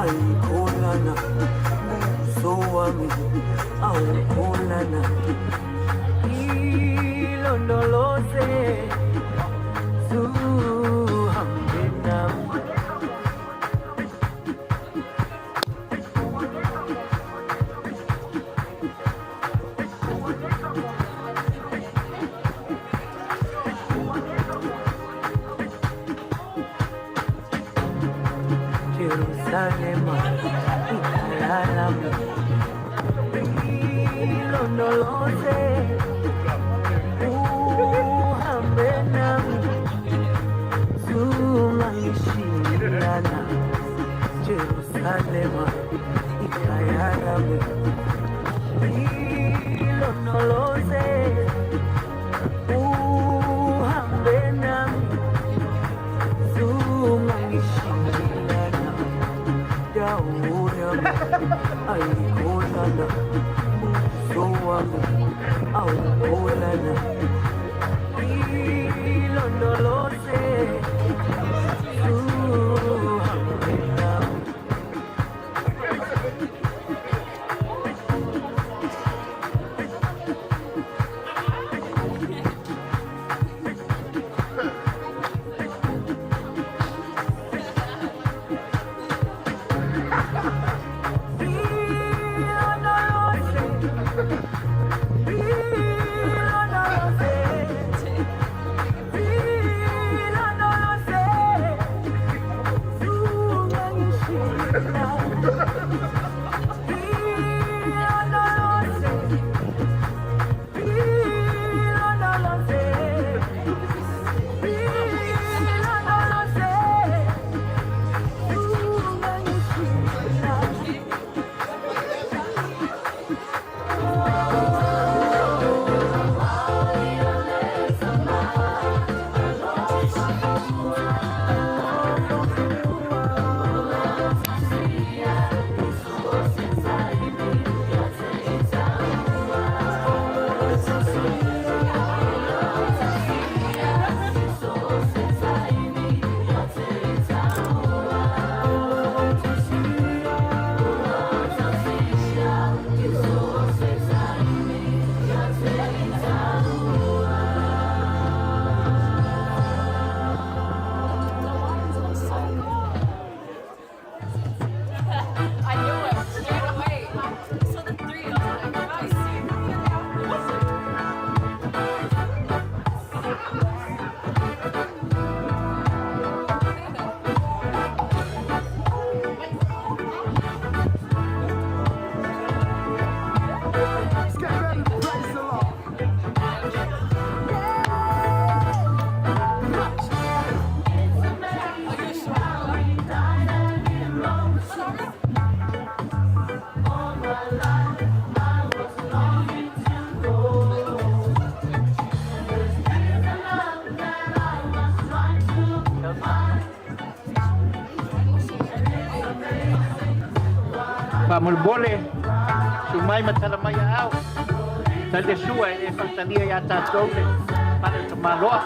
G: Marychoanna, Soami, Aukolana, Ilondolose, Suhambenam. Jerusalem, Ikayalam, Ilondolose, Uhambenam, Sumangishilana, Jerusalem, Ikayalam, Ilondolose, Uhambenam, Sumangishilana, Daunam, Aikolana, Soam, Aukolana, Ilondolose, Suhambenam.
A: Pamulbole, sumai matalamai au. Tale sua e whatalia ia tātou le pare te maloa.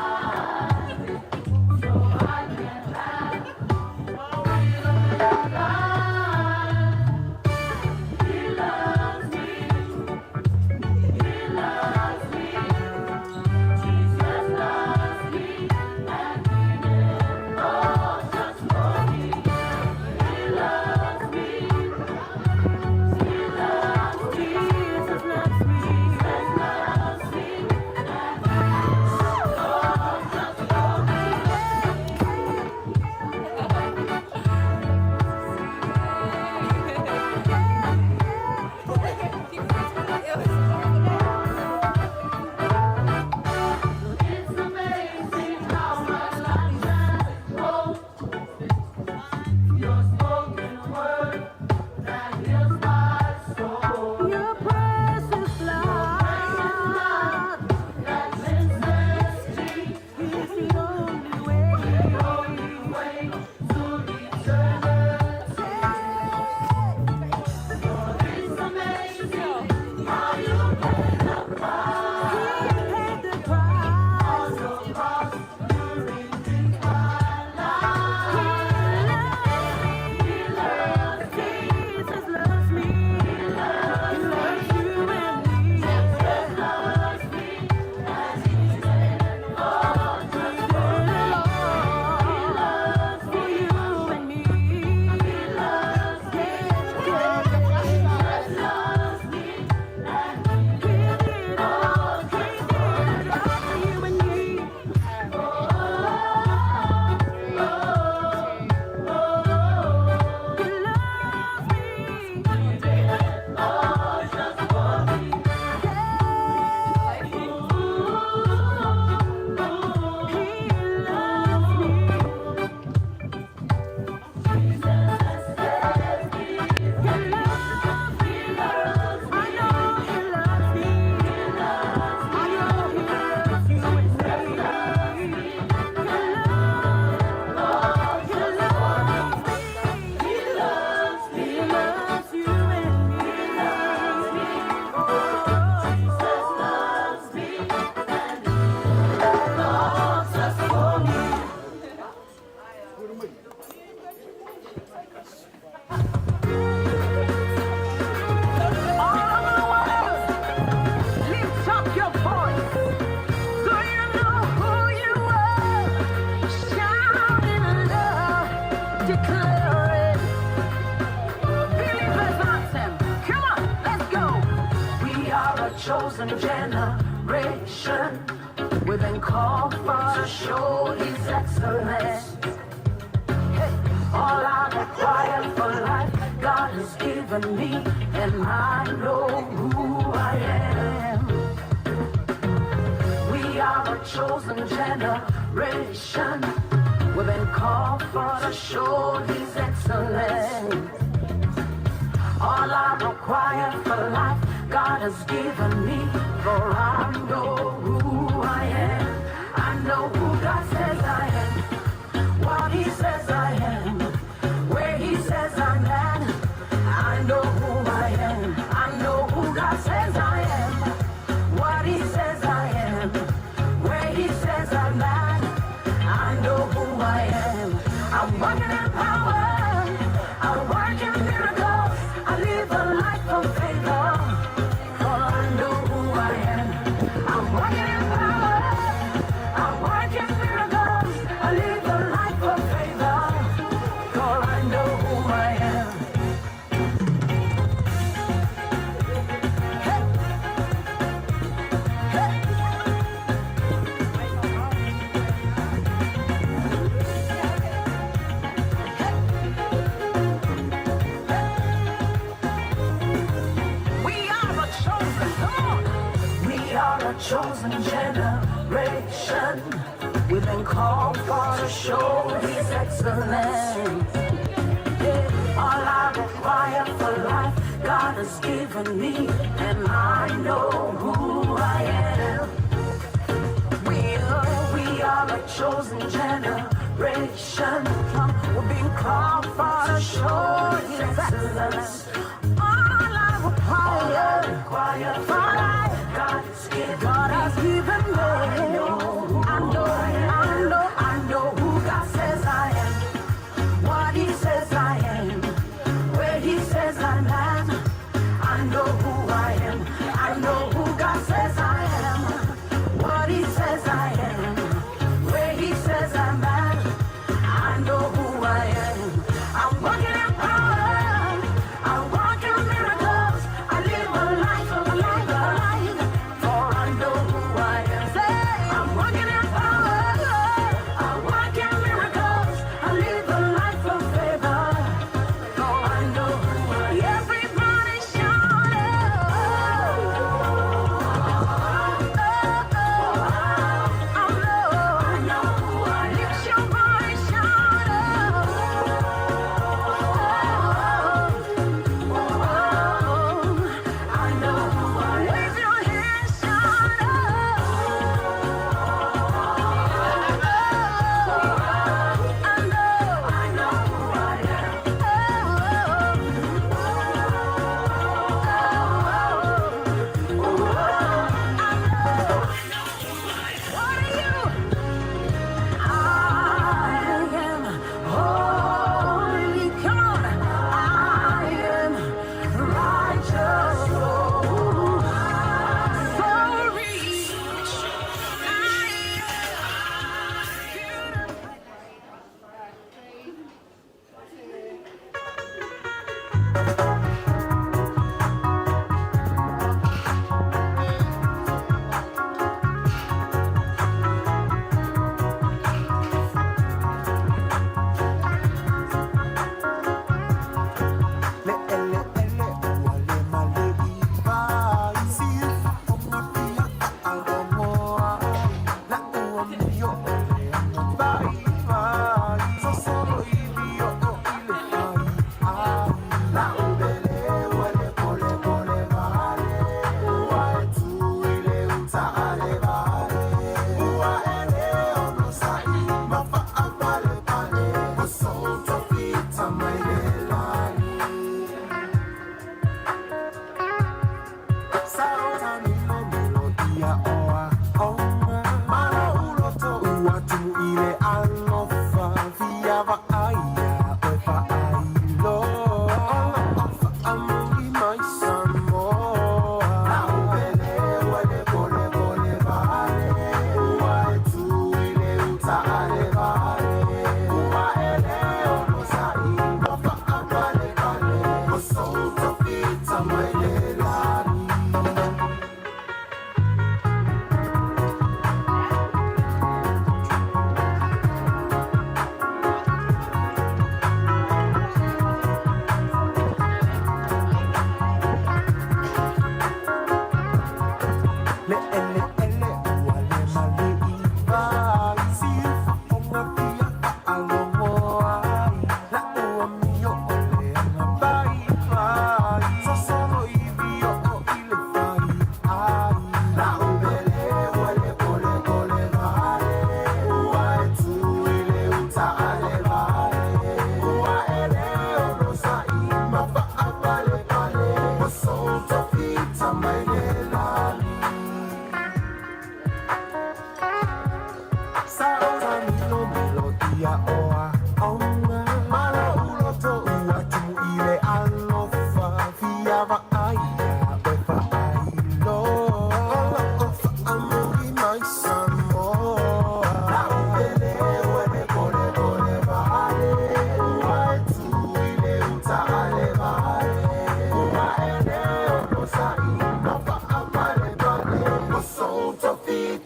G: chosen generation. We've been called for to show His excellence. Hey, all I require for life, God has given me, and I know who I am. We are a chosen generation. We've been called for to show His excellence. All I require for life, God has given me, for I know who I am. I know who God says I am, what He says I am, where He says I'm at. I know who I am. I know who God says I am, what He says I am, where He says I'm at. I know who I am. I'm working in power, I work in miracles, I live a life of favor, for I know who I am. I'm working in power, I work in miracles, I live a life of favor, for I know who I am. Hey. Hey. We are a chosen, come on. We are a chosen generation. We've been called for to show His excellence. Yeah, all I require for life, God has given me, and I know who I am. We are a chosen generation. We're being called for to show His excellence. All I require for life, God has given me. I know who God says I am, what He says I am, where He says I'm at. I know who I am. I know who God says I am, what He says I am, where He says I'm at. I know who I am. I'm walking in power, I walk in miracles, I live a life of favor.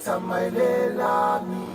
G: tamailelani.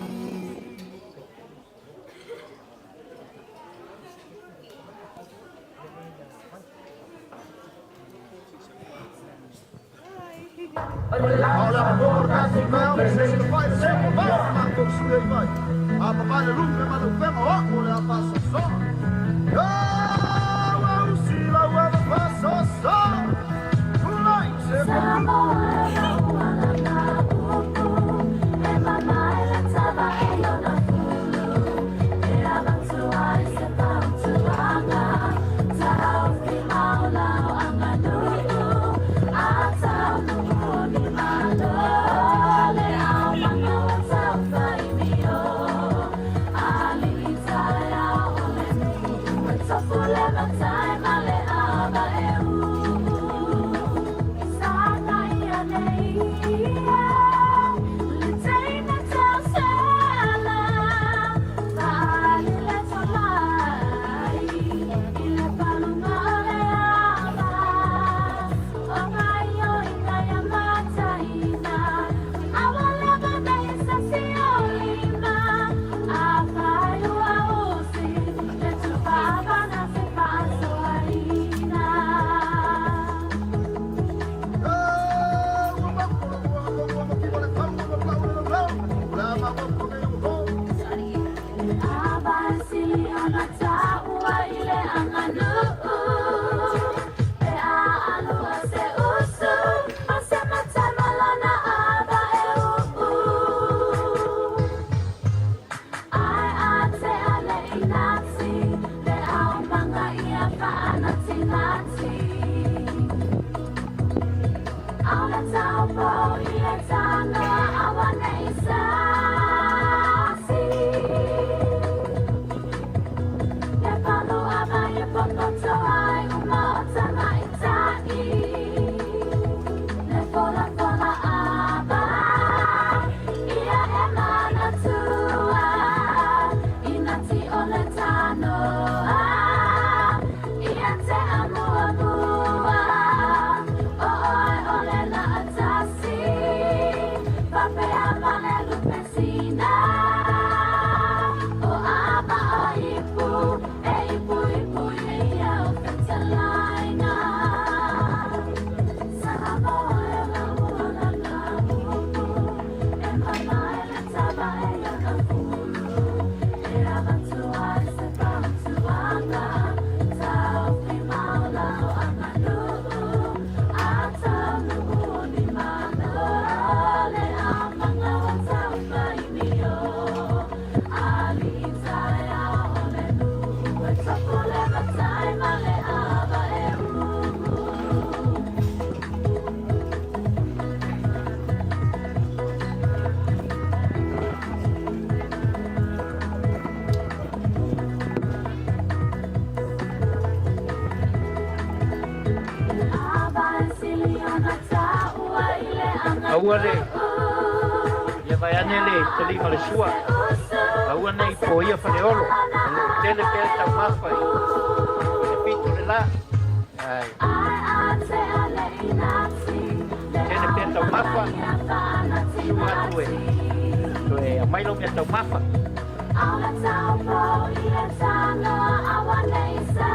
A: Aua le, ia vai ane le, talinga le sua. Aua nei po ia whare olo. Tele pere tau mawhai. E pito le la. Ai. Tele pere tau mawha. Sua atu e. So e a mailo mea tau mawha.
G: Aula tau po ia tano awa nei sa.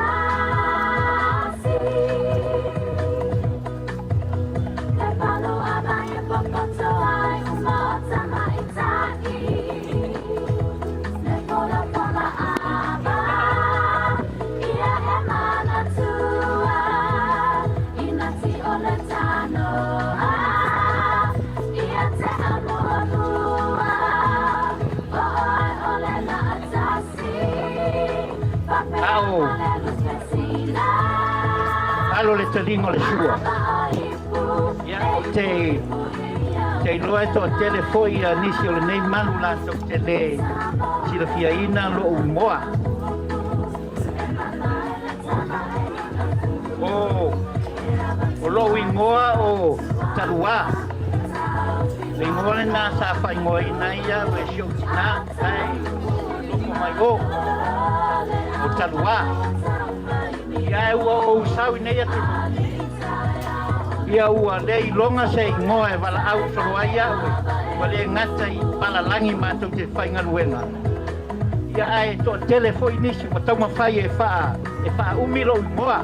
A: Alo le talinga le sua. Ia o te loa to tele foi a nisi o le nei manu la to tele sila fiaina lo umoa. O lo ingoa o Tagaloa. Le ingoa le na sa fa ingoa ina ia we shio na ai loko mai o Tagaloa. Ia e ua o usau nei atu. ia ua lei longa se ingoa e wala au soroaia ua le ngata I palalangi mātou te whaingaluenga. Ia ai to telefoi nisi wa tau mawhai e wha umilo ingoa.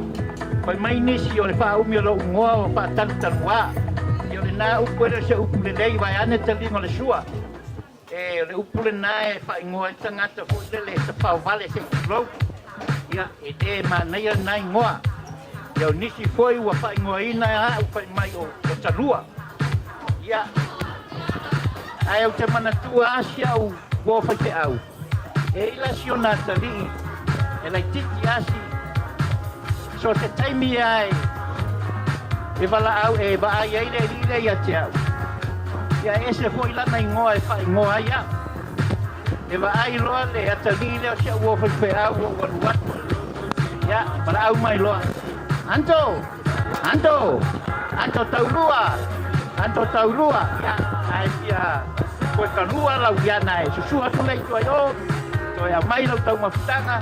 A: Pai mai nisi o le wha umilo ingoa o wha tanutanua. Ia le nā upuere se upule lei vai ane talingo le sua. E le upule nā e wha ingoa I tangata fo le se pau vale se kulou. Ia e te mānaia nā ingoa. Ia nisi foi ua wha ingoa ina a upai mai o talua. Ia ai au te manatua asi au wo whai te au. E ila si o nā tali, e lai tiki asi, so te taimi ai, e wala au e wa ai eire rire ia te au. Ia e se hoi lana ingoa e whai ingoa ia. E wa ai loa le atali leo si au wofai whai au o waru watu. Ia, wala au mai loa. Anto taurua. Ia, ai ia, koe kanua lau iana e susua tulei tua yo. Toi a mai lau tau mafutanga,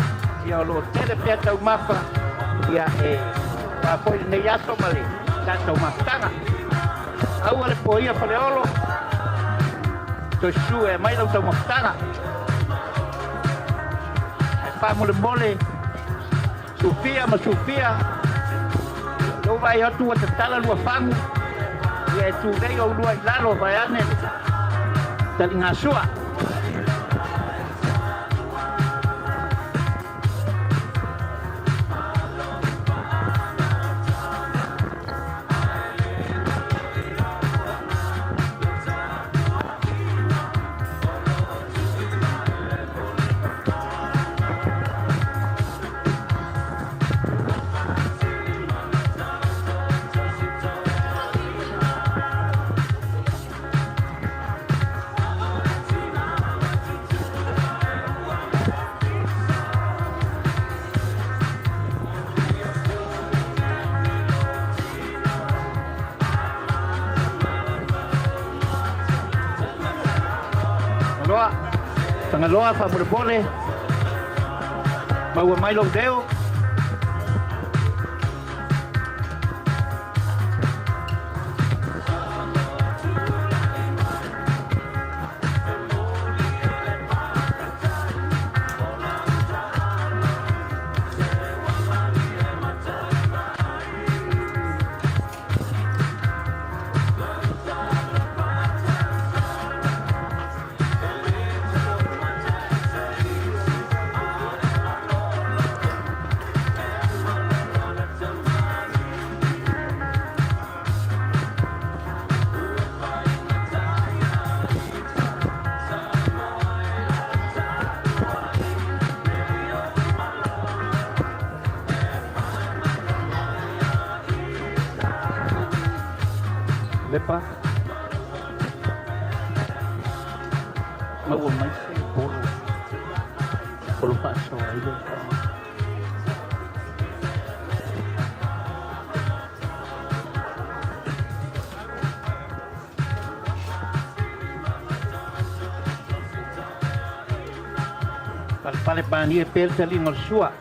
A: ia o lo tele pia tau mafa, ia e whapoi nei aso male, tā tau mafutanga. Au ale po ia whale olo, toi su e mai lau tau mafutanga. E whamole mole, sufia ma sufia, lo vai atu a te tala lua whangu, ia e tu rei o lua I lalo vai ane, tali ngā sua. Tagaloa whamurepole, maua mai lau deo. Lepa. Maua mai se polo. Polo paso ai le. Pale pani e pelta li ngol sua.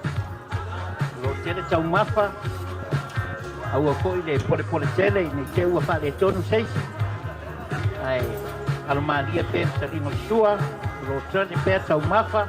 A: Lo tiene tau mafa. Au a foi le pole tele nei te ua whare tonu seisi. Ai, almalia pensa ringo sua, lo trane peta au mafa.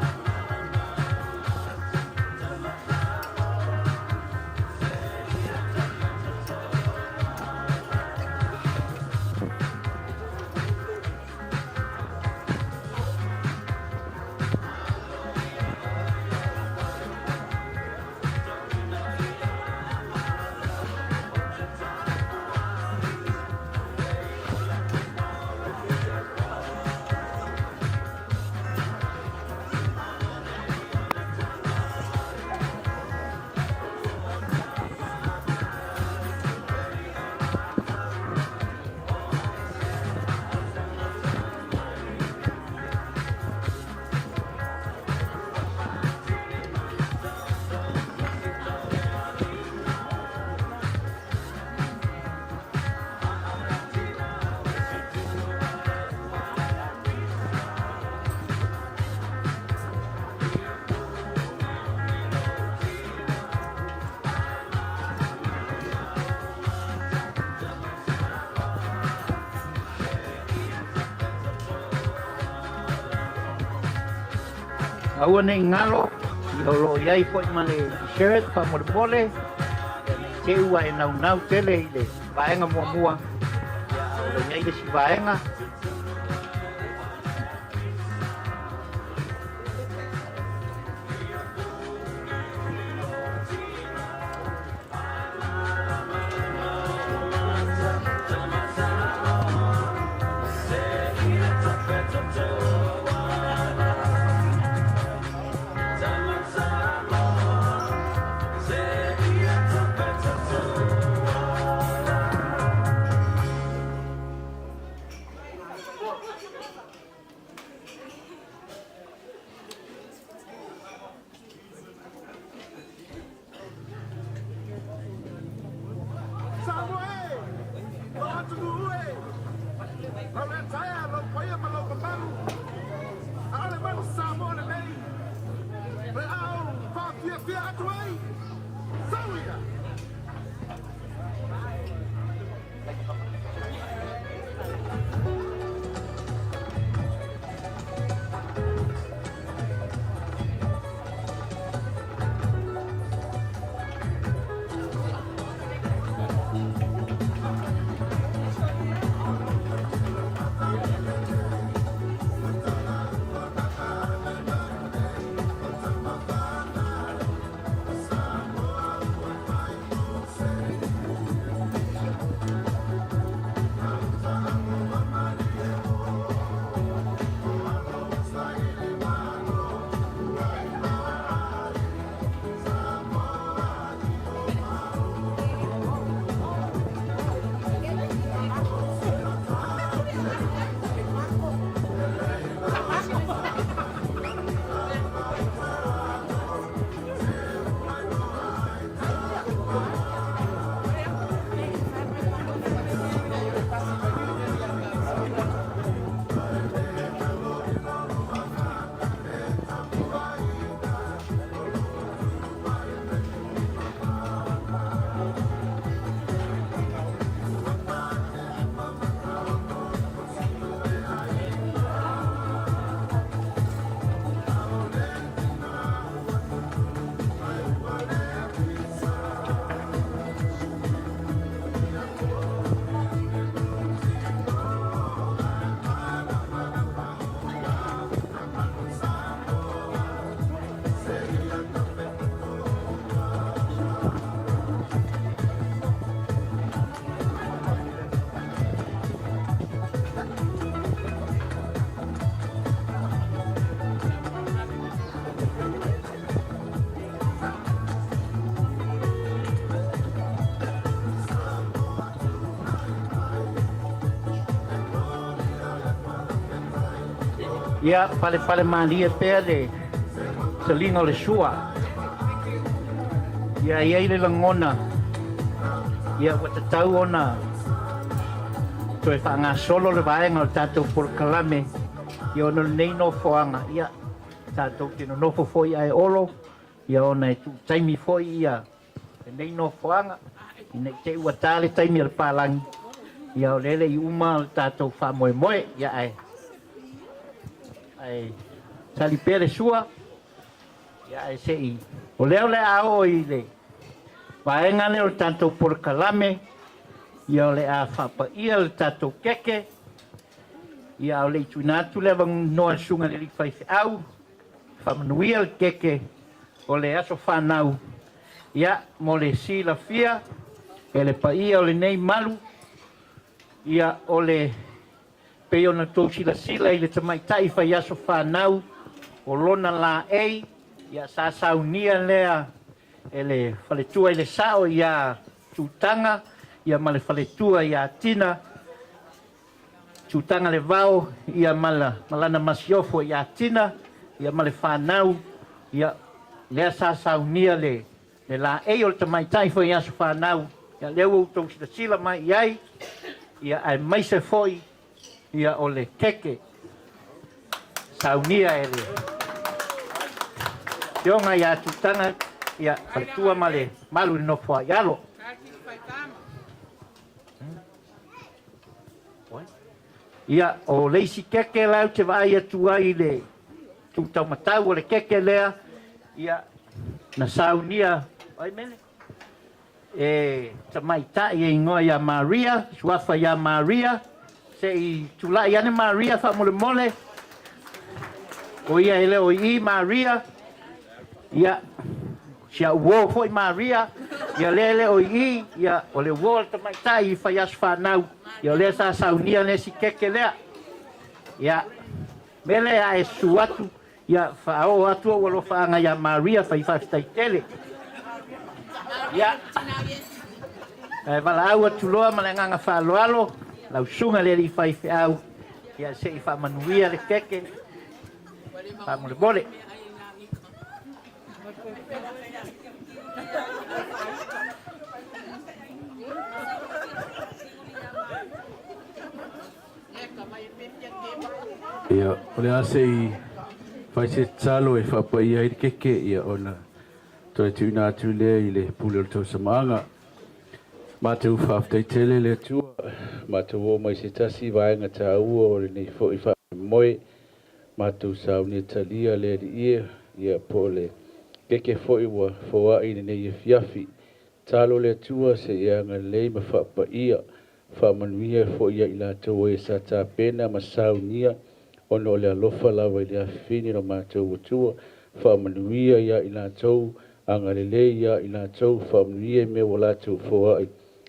A: aua nei ngalo, i holo iai po i male t-shirt, pa mole, te ua e nau tele i le vaenga mua. Holo iai le si vaenga. Ia pale malia pea le salinga le sua. Ia iai le langona. Ia watatau ona. Toe whaanga solo le vaenga o tātou por kalame. Ia ona nei no foanga. Ia tātou tino nofo foi ai olo. Ia ona e tu taimi foi ia. Nei no foanga. Ina te ua tāle taimi al pālangi. Ia o lele i uma le tātou wha moe. Ia ai. Ai sali pere sua ya sei o leo le ao ile vaenga le o tanto por kalame ya le a fapa ia le tato keke ya o le tuinatu le vang no sunga le fai au famanuia le keke o le aso fanau ya mo le si la fia ele pa ia o le nei malu ya o le pe ona tosi la sila ile tamai tai fa ya so fa nau o lona la ei ya sa saunia lea ele faletua ile sao ya tutanga ya male faletua ya tina tutanga le vao ya malana masiofo ya tina ya male fa nau ya le sa saunia le la ei o tamai tai fa ya so fa nau ya leo tosi la sila mai ai ya ai mai se foi ia ole keke saunia ele yonga ya tutanga ia patua male malu no fo yalo ia o leisi keke lau te vai atu ai le tūtau matau o le keke lea ia na saunia ai mele e tamaitai e ingoa ia Maria suafa ia Maria se i tulai ane Maria fa mole mole o ia ele o i Maria ia sia uo foi Maria ia lele o i ia o le uo tamaitai i fai asu whanau ia o le sa saunia nesi keke lea ia mele a e suatu ia whao atu o lo whaanga ia Maria fai whaftai tele ia e wala au atu loa ma le nganga whaaloalo lau sunga le li fai whiau ia se i whamanuia le keke whamule bole
B: ia o le ase i fai se talo e whapai ai keke ia ona toi tūna atu lea i le pule o le tau samanga ma te uwhaftai tele le tua ma te o mai se tasi vaenga ta ua o le nei fo i wha moe ma te usau ni talia le di ia po le keke fo i wa fo a i nei fiafi talo le tua se ia nga lei ma whapai fa manuia fo ia i la tau e sa ta pena ma saunia ono o le alofa lawa i le afini no mātou utua whamanuia ia i nātou angalele ia i nātou whamanuia me o lātou fōai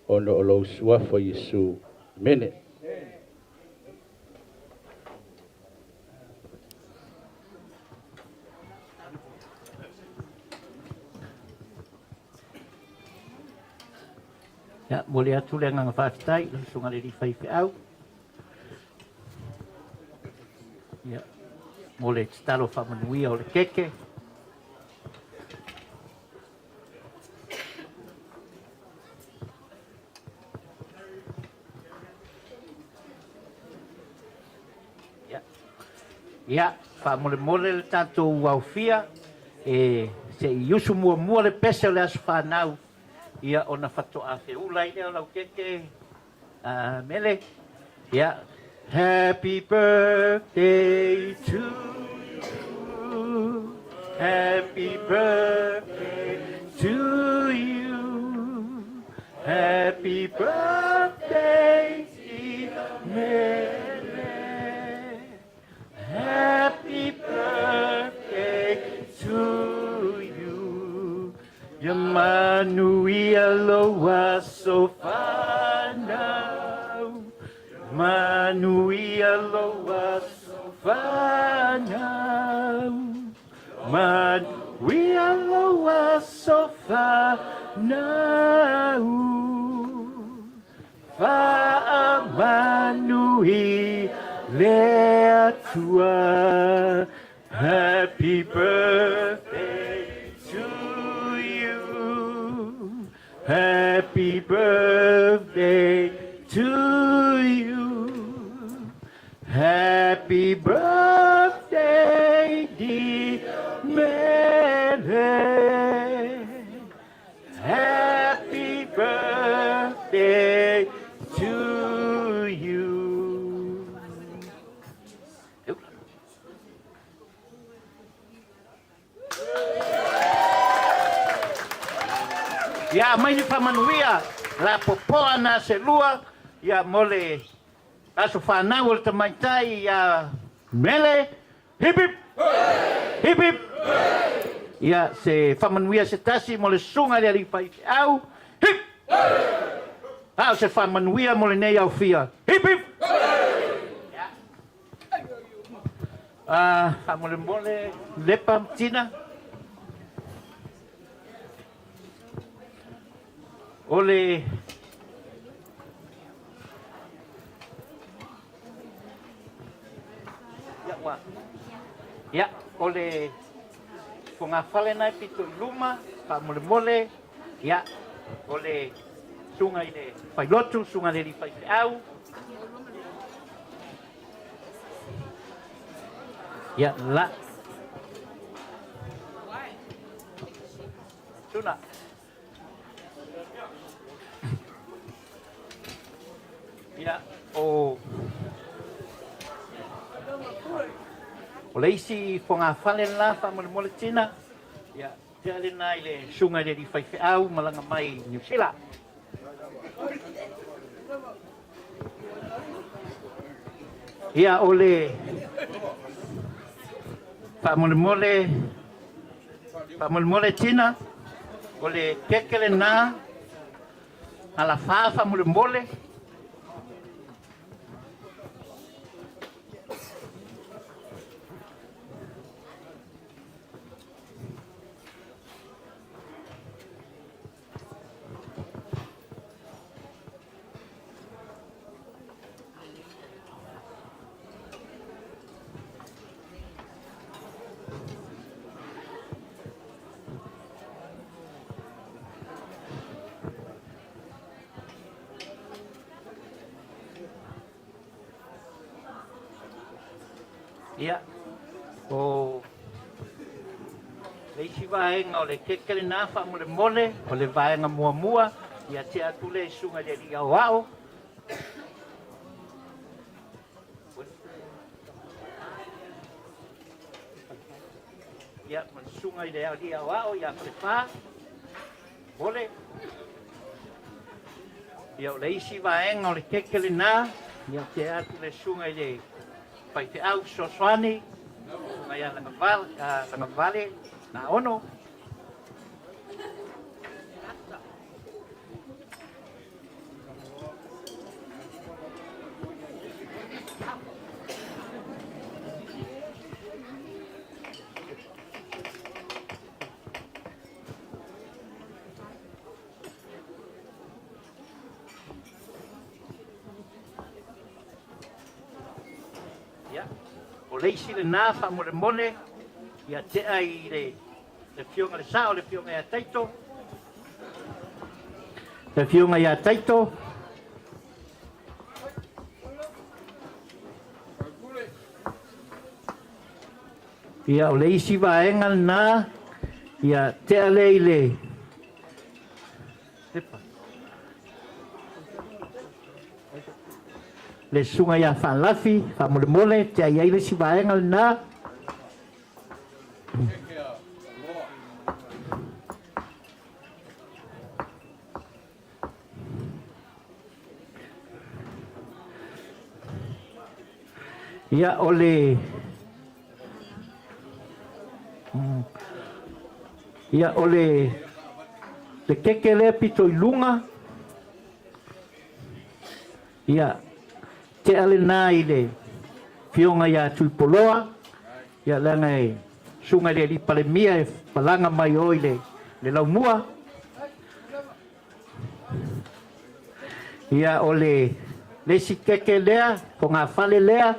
B: ono o lau suafa Yesu. Mene.
A: ia mole atu le nganga whaftai sunga le li fai whiau ia mole talo whamanuia o le keke ia whamole mole le tātou waufia e se i usu mua le pese o le asu whanau ia ona whatoa whiula i leo lau keke mele ia Happy birthday to you. Happy birthday to you. Happy birthday, dear Mary. Happy birthday to you. Yamanuia loa sofana. Manuia loa sofana. Manuia loa sofana. Fa manui lea tua. Happy birthday to you. Happy birthday to you. Happy birthday, dear Mary. Happy birthday to you. Ya mai fa manuia la popoa na selua ya mole aso whanau o te maitai ia mele hip hip hip hip ia se whamanuia se tasi mo le sunga le aliwhai au hip au se whamanuia mo le nei au fia hip hip mo le lepa mtina o le ya ole fonga fale nai pito luma pa mole mole ya ole sunga ile fai lotu sunga le fai au ya la suna ya O le isi fonga fale la fa mole tina. Ia te ale na i le sunga le di whaiwheau malanga mai New Zealand. Ia o le fa mole tina o le kekele na ala fa mole. Ia, o le isi vaenga o le kekele nā wha mole, o le vaenga mua, ia te atu le sunga le ria o ao. Ia, man sunga i le ria o ao, ia te wha, mole. Ia o le isi vaenga o le kekele nā, ia te atu le sunga i le pai te au sosoani, mai a langa vale, na ono. O leisi le nā wha mole, ia tea i le fionga le sao, le fionga ia taito. Le fionga ia taito. Ia o leisi vaenga nā, ia tea le i le. Le sunga ia whalafi, wha mole, te ai ai le si vaenga le nā. Ia o le... Ia o le... Le keke lea pito i lunga. Ia... Te ale nā i le fionga ia tuipoloa, ia langa e sunga le li palemia e palanga mai o i le laumua. Ia o le si keke lea, ko ngā whale lea,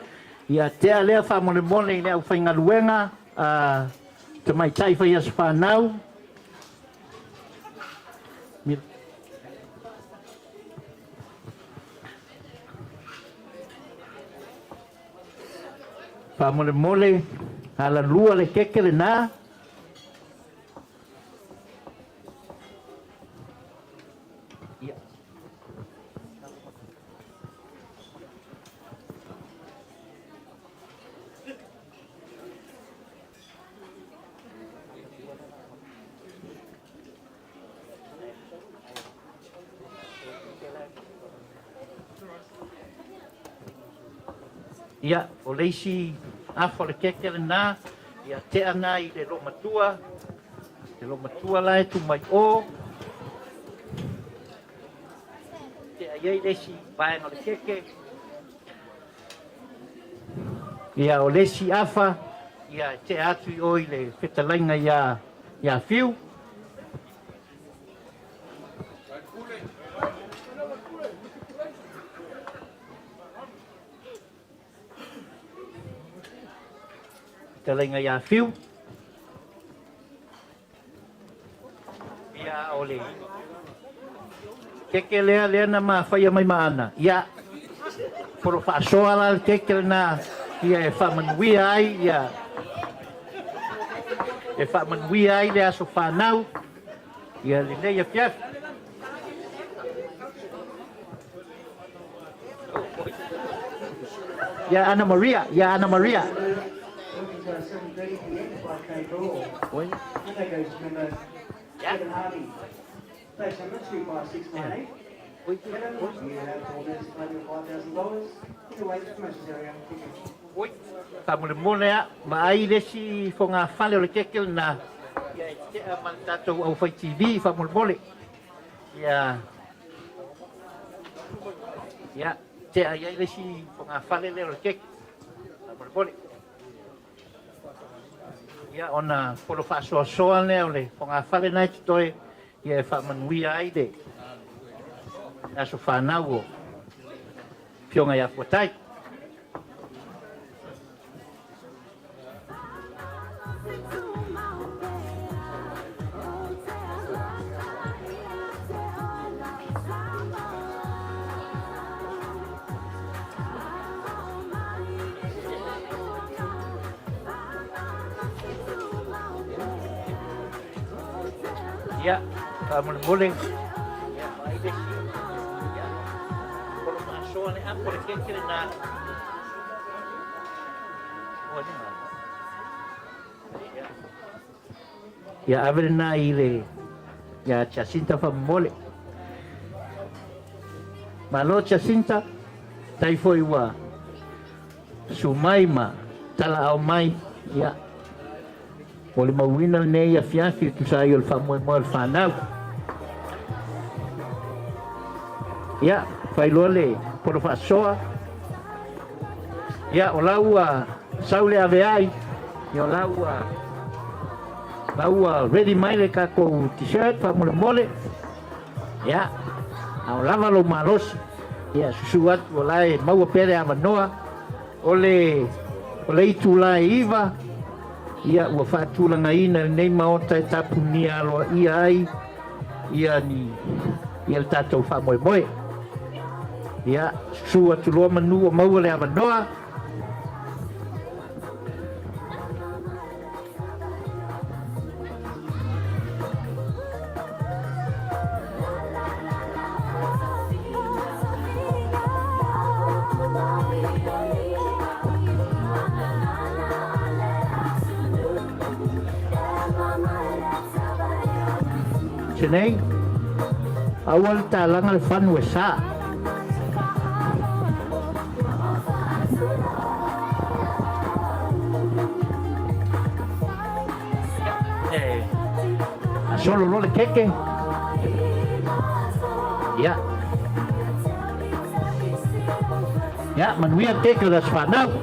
A: ia te alea wha mone i lea uwhainga luenga, te mai taiwha ia sa whanau. Pa mole, ala lua le keke le nā. Ia, o leisi afo le keke le nā, ia te ana i le lomatua, la e tu mai o. Te aiei lesi vaenga le keke. Ia o lesi afa, ia te atu i o i le whetalainga ia fiu. Whetalainga ia fiu. Ia o le keke lea na mawhaia mai maana. Ia, poro whaasoa la le keke na ia e whamanuia ai, ia e whamanuia ai le aso whanau. Ia le nei a fiaf. Ia Ana Maria,
H: 7:30 p.m. by Tagaloa.
A: Oi.
H: Monday goes to member Kevin Harvey. Place number 25698.
A: Oi.
H: Kevin, you have 4 minutes to pay your $5,000. In the way to promotions area.
A: Oi. Whamule a, ma ai resi fo ngā whale o le kekel na ia e te a man tātou au whai TV whamule. Ia te a iai resi fo ngā whale le o le kekel whamule. Ia ona polo whaasoasoa le o le fo ngā whale nai te toi ia e whamanuia ai de. Aso whanau o pionga ia fuatai. Ya, mule-mule. Ya, mai desi. Ya. Kalau masuk ni apa kira-kira nak. Oh, ni mah. Ya, abre na ile. Ya, Jacinta famole. Malo Jacinta. Tai foi wa. Sumaima tala au mai. Ya. O le mauina nei a fiafi tu sa yo le whamoe le whanau. Ia, whailoa le poro whaasoa. Ia, o lau a saule ave ai. Ia, o lau a ready mai le kako t-shirt whamole mole. Ia, a o lava lo marosi. Ia, susu atu o lai maua pere a manoa. O le itu lai iwa. Ia ua whaatulanga ina nei maota e tapunia aloa ia ai. Ia le tātou whamoe. Ia sua tuloa manu o maua le avanoa. Senei, awal talanga le whanua sa. Solo lo le keke. Ya, manuia keke das whanau.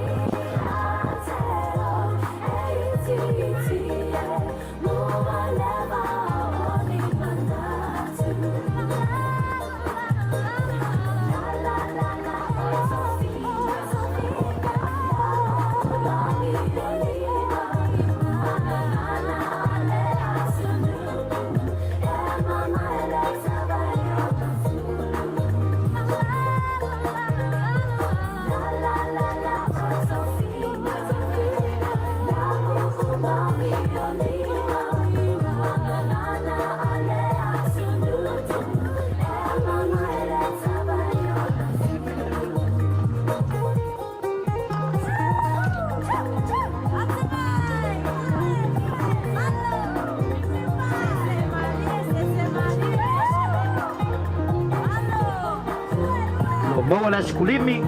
A: Bawa la skulimi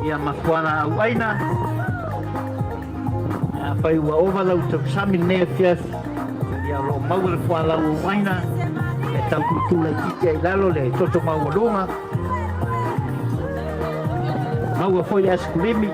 A: ia mafuana au aina fai ua ova lau tau sami nea fiaf ia lo mau le fuana au aina e tau kutula kiti ai lalo le toto mau longa mau foi la skulimi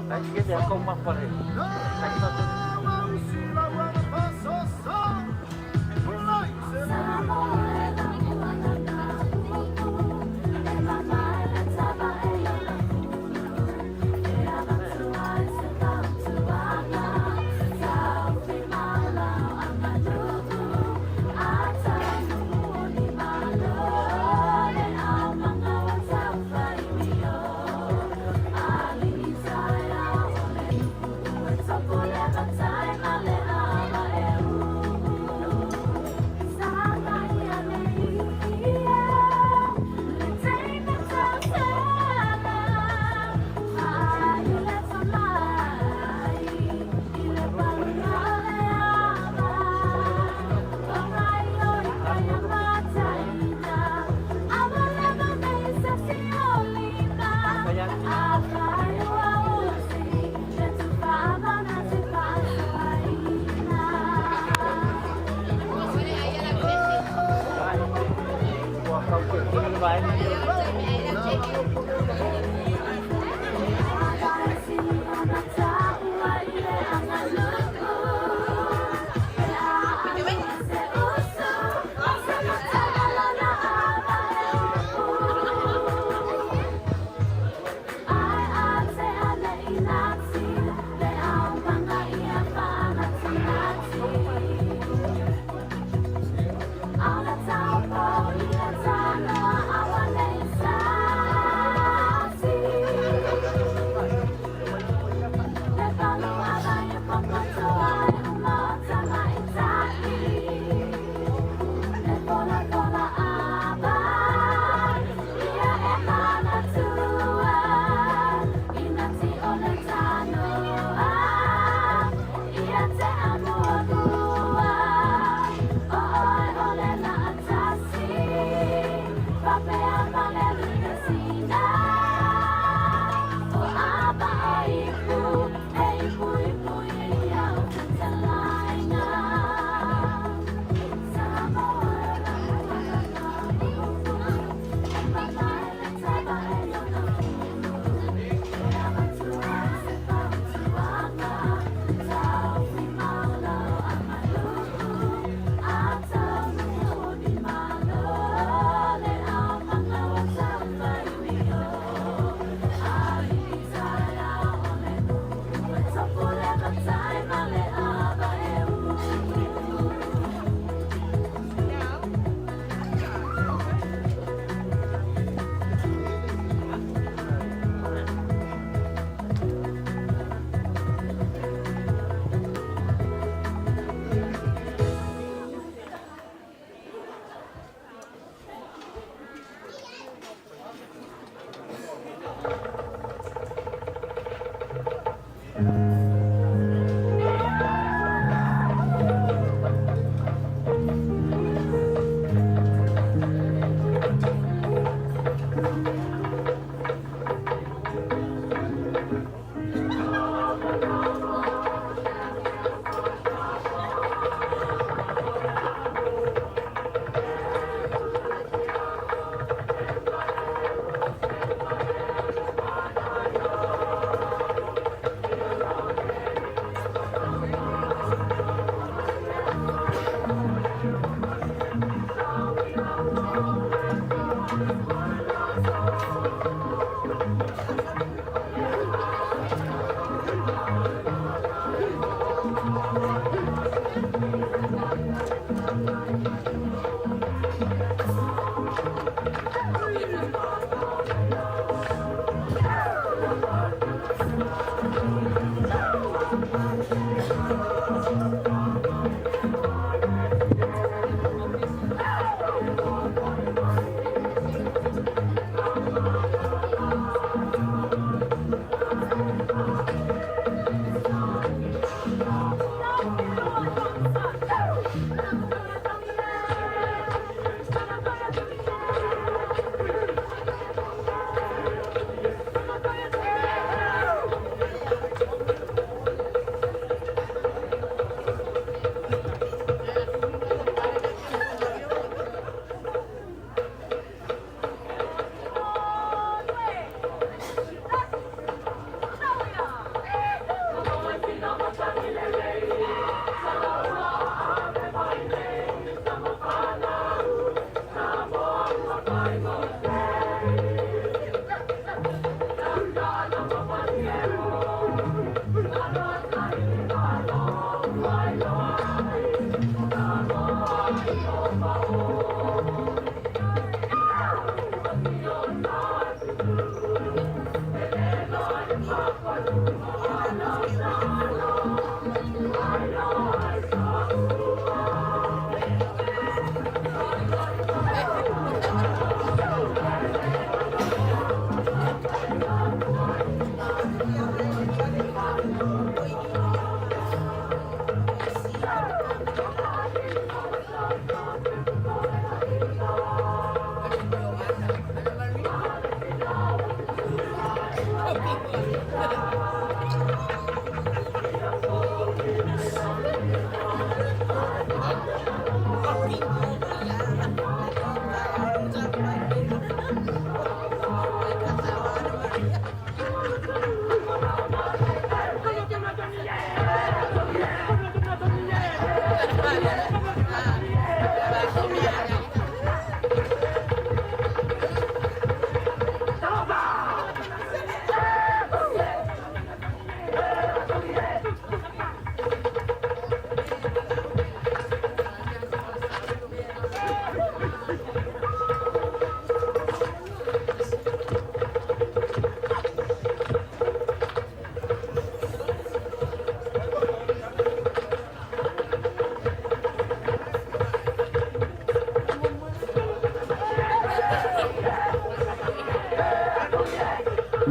A: Ai ke le ko ma pare.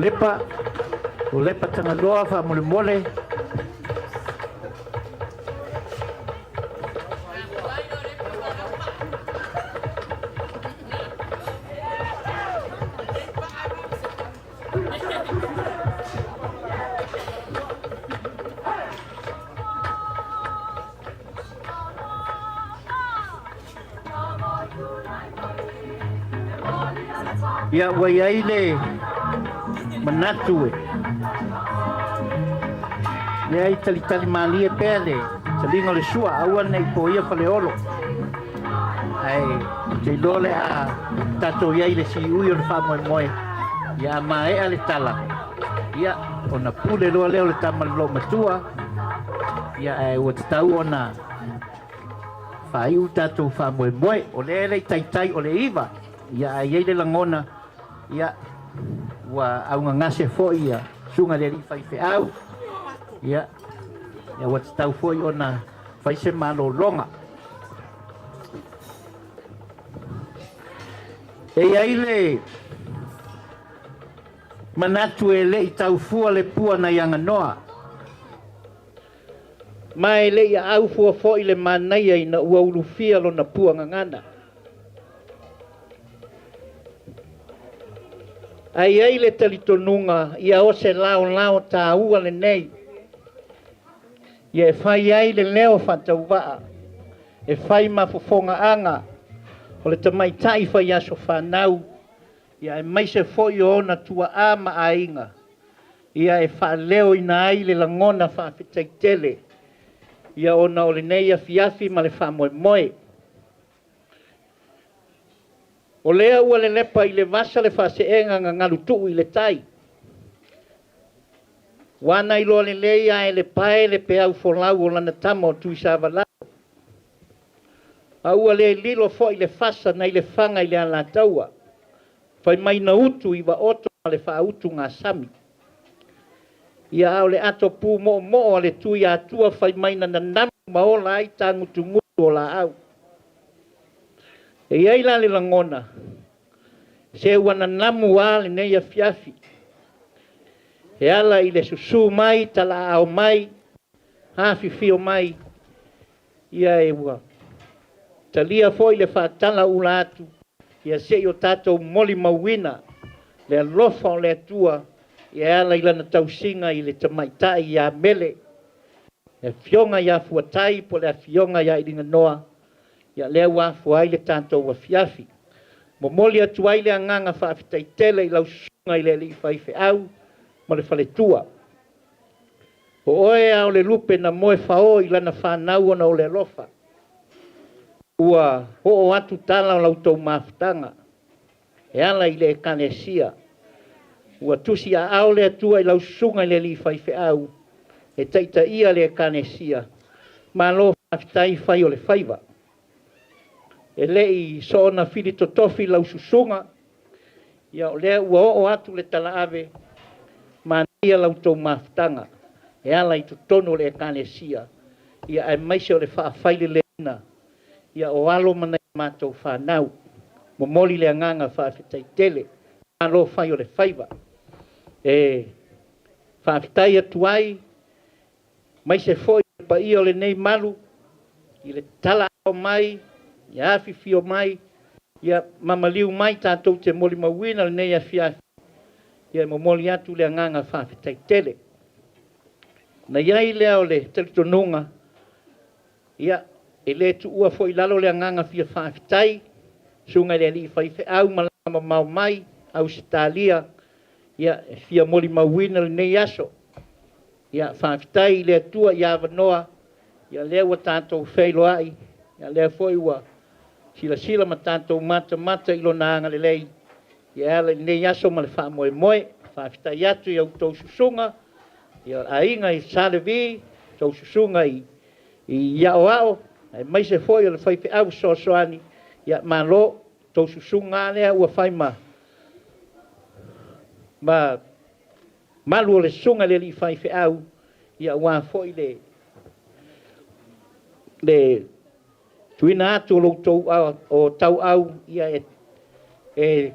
A: lepa o lepa Tagaloa fa mole mole ya waiaile manatu le ai tali mali e pele talingo le sua aua nei po ia fa le olo ai te dole a tato ia ile si ui o fa mo mo ya mai ale tala ya ona pule lo le tama lo matua ya ai o tau ona fa iu tato fa mo mo o le tai o le iva ya ai le langona ya wa au ngase foi ya sunga le fai fe au ya wa tau foi ona fai se malo longa e ai le manatu ele tau fu le pua na yanga noa mai le ya au fu foi le manai ai na ua ulufia lo na pua ngana ai le talitonunga ia o se lao ta ua le nei ia fai ai le leo fatauva e fai mafofonga anga o le tamaitai fai aso whanau ia e mai se foi ona tua ama ainga ia e fa leo ina ai le langona fa fitaitele ia ona o le nei a fiafi ma le fa moe moe o lea ua le lepa i le vasa le whaseenga nga ngalutu i le tai. Wana i loa le leia e le pae le pe au folau o lana tamo tu i sawalau. A ua le lilo fo i le fasa na i le fanga i le ala taua. Fai mai na utu i wa oto ma le wha utu ngā sami. Ia au le ato pu mo le tui atua fai mai na namu maola ai tangutu ngutu o la au. E iai la le langona, se wana namu wa le neia fiafi. E ala i le susu mai, tala au mai, hafi fio mai, ia e ua. Talia foi le whaatala ula atu, ia se o tatou moli mawina, le alofa o le atua, ia ala i lana tausinga i le tamaitai ia mele, e fionga ia fuatai po le fionga ia i noa, ia lea wafu ai le tātou wa fiafi. Momoli atu ai le anganga whaafitaitele i lau sunga i le li whaife au, ma le whaletua. O oe au le lupe na moe whao i lana whanau ona o le lofa. Ua ho atu tala o lau tau mafutanga. E ala i le kanesia. Ua tusi a au le atua i lau sunga i le li whaife au. E taita ia le kanesia. Ma lo whaafitai whai o le whaiva. e le'i so'ona fili totofi lau susunga ia o lea ua o'o atu le talaave manaia lautou mafutaga e ala i totonu o le ekalesia ia e maise o le fa'afaileleina ia o alo manai matou fanau momoli le agaga fa'afetaitele malo fai o le faiva e fa'afetai atu ai maise fo'i paia o lenei malu i le tala ao mai ia afifio mai ia mamaliu mai tatou te moli mauina lenei afiafi ia momoli atu le agaga fa'afetaitele na iai lea o le talitonuga ia e lē tu'ua fo'i lalo le agaga fia fa'afetai suga i le ali'i faife'au ma laga mamao mai ausitalia ia e fia moli mauina lenei aso ia fa'afetai i le atua i avanoa ia lea ua tatou feiloa'i ia lea fo'i ua silasila ma tatou matamata i lona agalelei ia ala lenei aso ma le fa'amoemoe fa'afetai atu i outou susuga ia aiga i salevi tou susuga i ia'oa'o ae maise fo'i o le faife'au soasoani ia malo tou susuga lea ua fai ma malu o le susuga le ali'i faife'au ia ua fo'i le tuina atu o loutou o tau'au ia e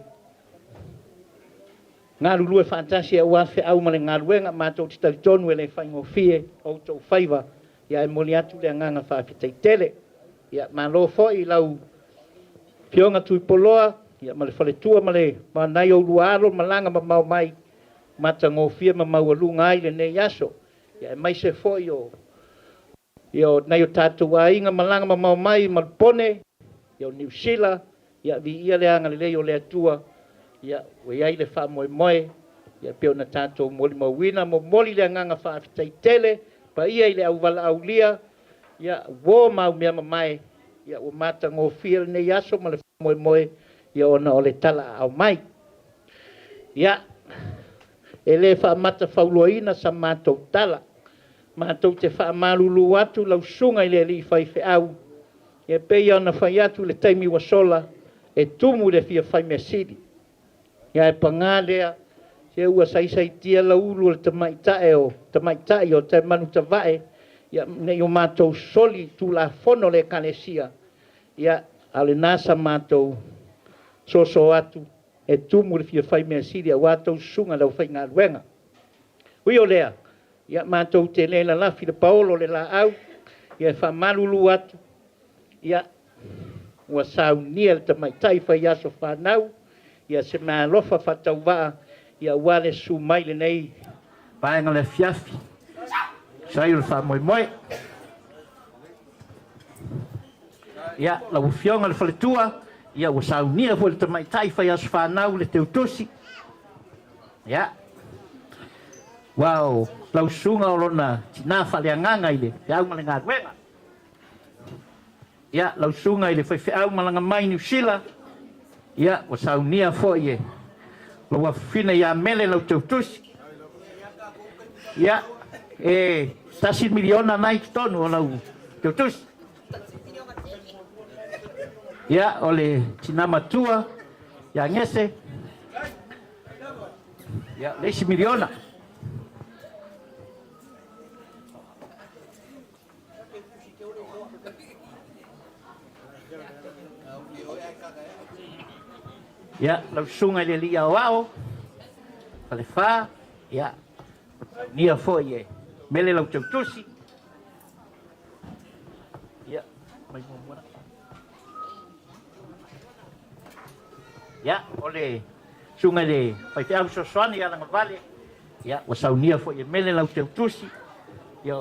A: galulue fa'atasi e ua fe'au ma le galuega matou te talitonu e le faigofie outou faiva ia e moli atu le agaga fa'afetaitele ia malo fo'i lau fioga tuipoloa ia ma le faletua ma le manai ou lua alo ma laga mamao mai matagofia ma maualuga ai lenei aso ia e maise fo'i o nai o tatou aiga ma laga mamao mai ma le pone ia o niusila ia vi'ia le agalelei o le atua ia ua iai le fa'amoemoe ia pe ona tatou moli mauina momoli le agaga fa'afetaitele paia i le auvala'aulia ia uō maumea mamae ia ua matagofia lenei aso ma le fa'amoemoe ia ona o le tala a'ao mai ia e lē fa'amata fauloaina sa matou tala matou te fa'amalulu atu lausuga i le ali'i faife'au ia peia ona fai atu le taimi ua sola e tumu le fia fai mesili ia e pagā lea se ua saisaitia laulu o le tamaita'i o te manu tava'e ia ne'i o matou soli tulafono le ekalesia ia a lenā sa matou soso atu e tumu le fia fai mesili auā tou susuga lau faigaluega ui o lea ia matou te lē lalafi le paolo le la'au ia e fa'amalulu atu ia ua saunia le tamaita'i fai aso fanau ia se malofa fa'atauva'a ia ua le sumai lenei paega le afiafi sai o le fa'amoemoe ia lau fioga le faletua ia ua saunia foi le tamaita'i fai aso fanau le teutusi ia wao lausuga o lona tinā fa'aleagaga i le fe'au ma le galuega ia lausuga i le faife'au ma laga mai niusila ia ua saunia fo'i e lou afafina iā mele lau teutusi ia e tasi miliona nai totonu o lau teutusi ia o le tinā matua ia gese ia leisi miliona ia lausuga i le ali'i aoa'o falefā ia nia fo'i e mele lau teutusi ia mai muamua ia o le suga i le faife'au soasoani ia laga vale ia ua saunia fo'i e mele lau teutusi ia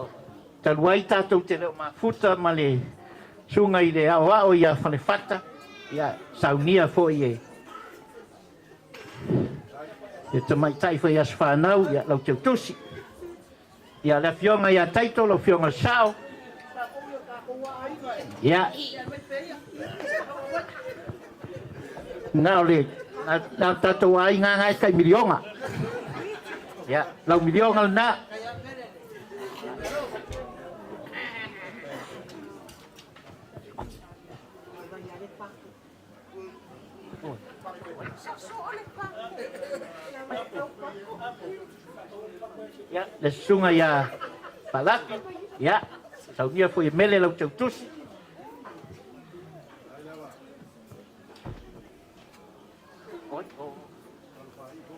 A: talu ai tatou te leo mafuta ma le suga i le aoa'o ia falefata ia saunia fo'i e tamaita'i fai aso fanau ia lau teutusi ia le afioga iā taito lau fioga le sa'o ia na o le na tatou aigaga e kai milioga ia lau milioga lenā Ya, le sunga ya palaki. Ya, saunia foi mele lau tau tusi.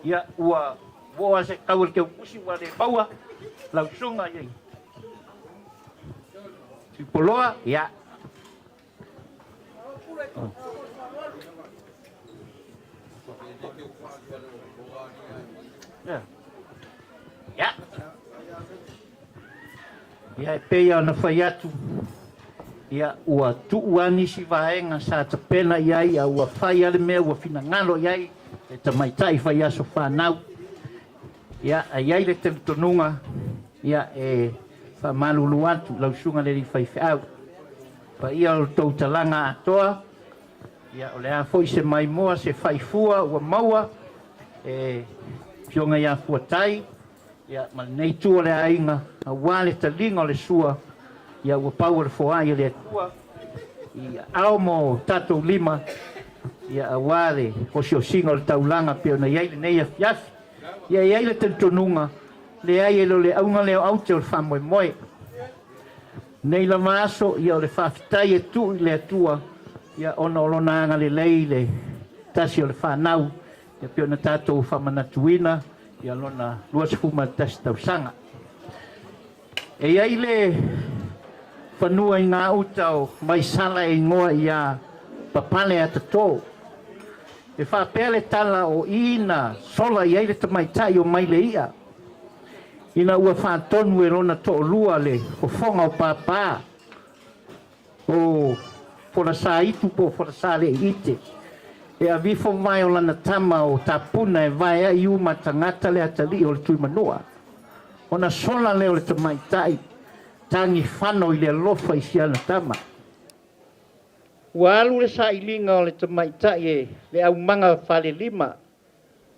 A: Ya, ua voa se kau ke pusi wa le baua lau sunga ye. Si poloa, ya. Ya. Ya. Ya pe ona fai atu. Ya ua tuuani si vaenga sa te pena iai a ua fai ale mea ua finangalo iai e te maitai fai aso whanau. Ya a iai le te tonunga ya e whamalulu atu lau sunga le li fai whiau. Pa ia o tau talanga atoa. Ya o le a foi se mai moa se fai fua ua maua e pionga ia fuatai. Ya ma nei tua le ainga a wale talinga o le sua ia ua pau le foai le tua ia ao mo tatou lima ia a wale o si o singa o le taulanga peo na iai le nei a fiafi ia iai le tentonunga le ai e lo le aunga leo au te o le whamoe moe nei la maso ia o le whawhitai e tu le atua ia ona o lona anga le lei le tasi o le whanau ia peo na tatou whamanatuina ia lona lua sefuma tasi tausanga. E iai le whanua i ngā utau mai sala e ngoa ia papale ata tō. E whapea le tala o ina sola iai le tamaitai o mai le ia. Ina ua whātonu e rona tō lua le fofonga o pāpā. O fora sā itu po fora sā le ite. E a vifo mai o lana tama o tapuna e vai a iu matangata le atali o le tui manoa. Ona sola leo le tamaitai tangi whano i le alofa i siana tama. Ua alu le sa ilinga o le tamaitai e le au manga whale lima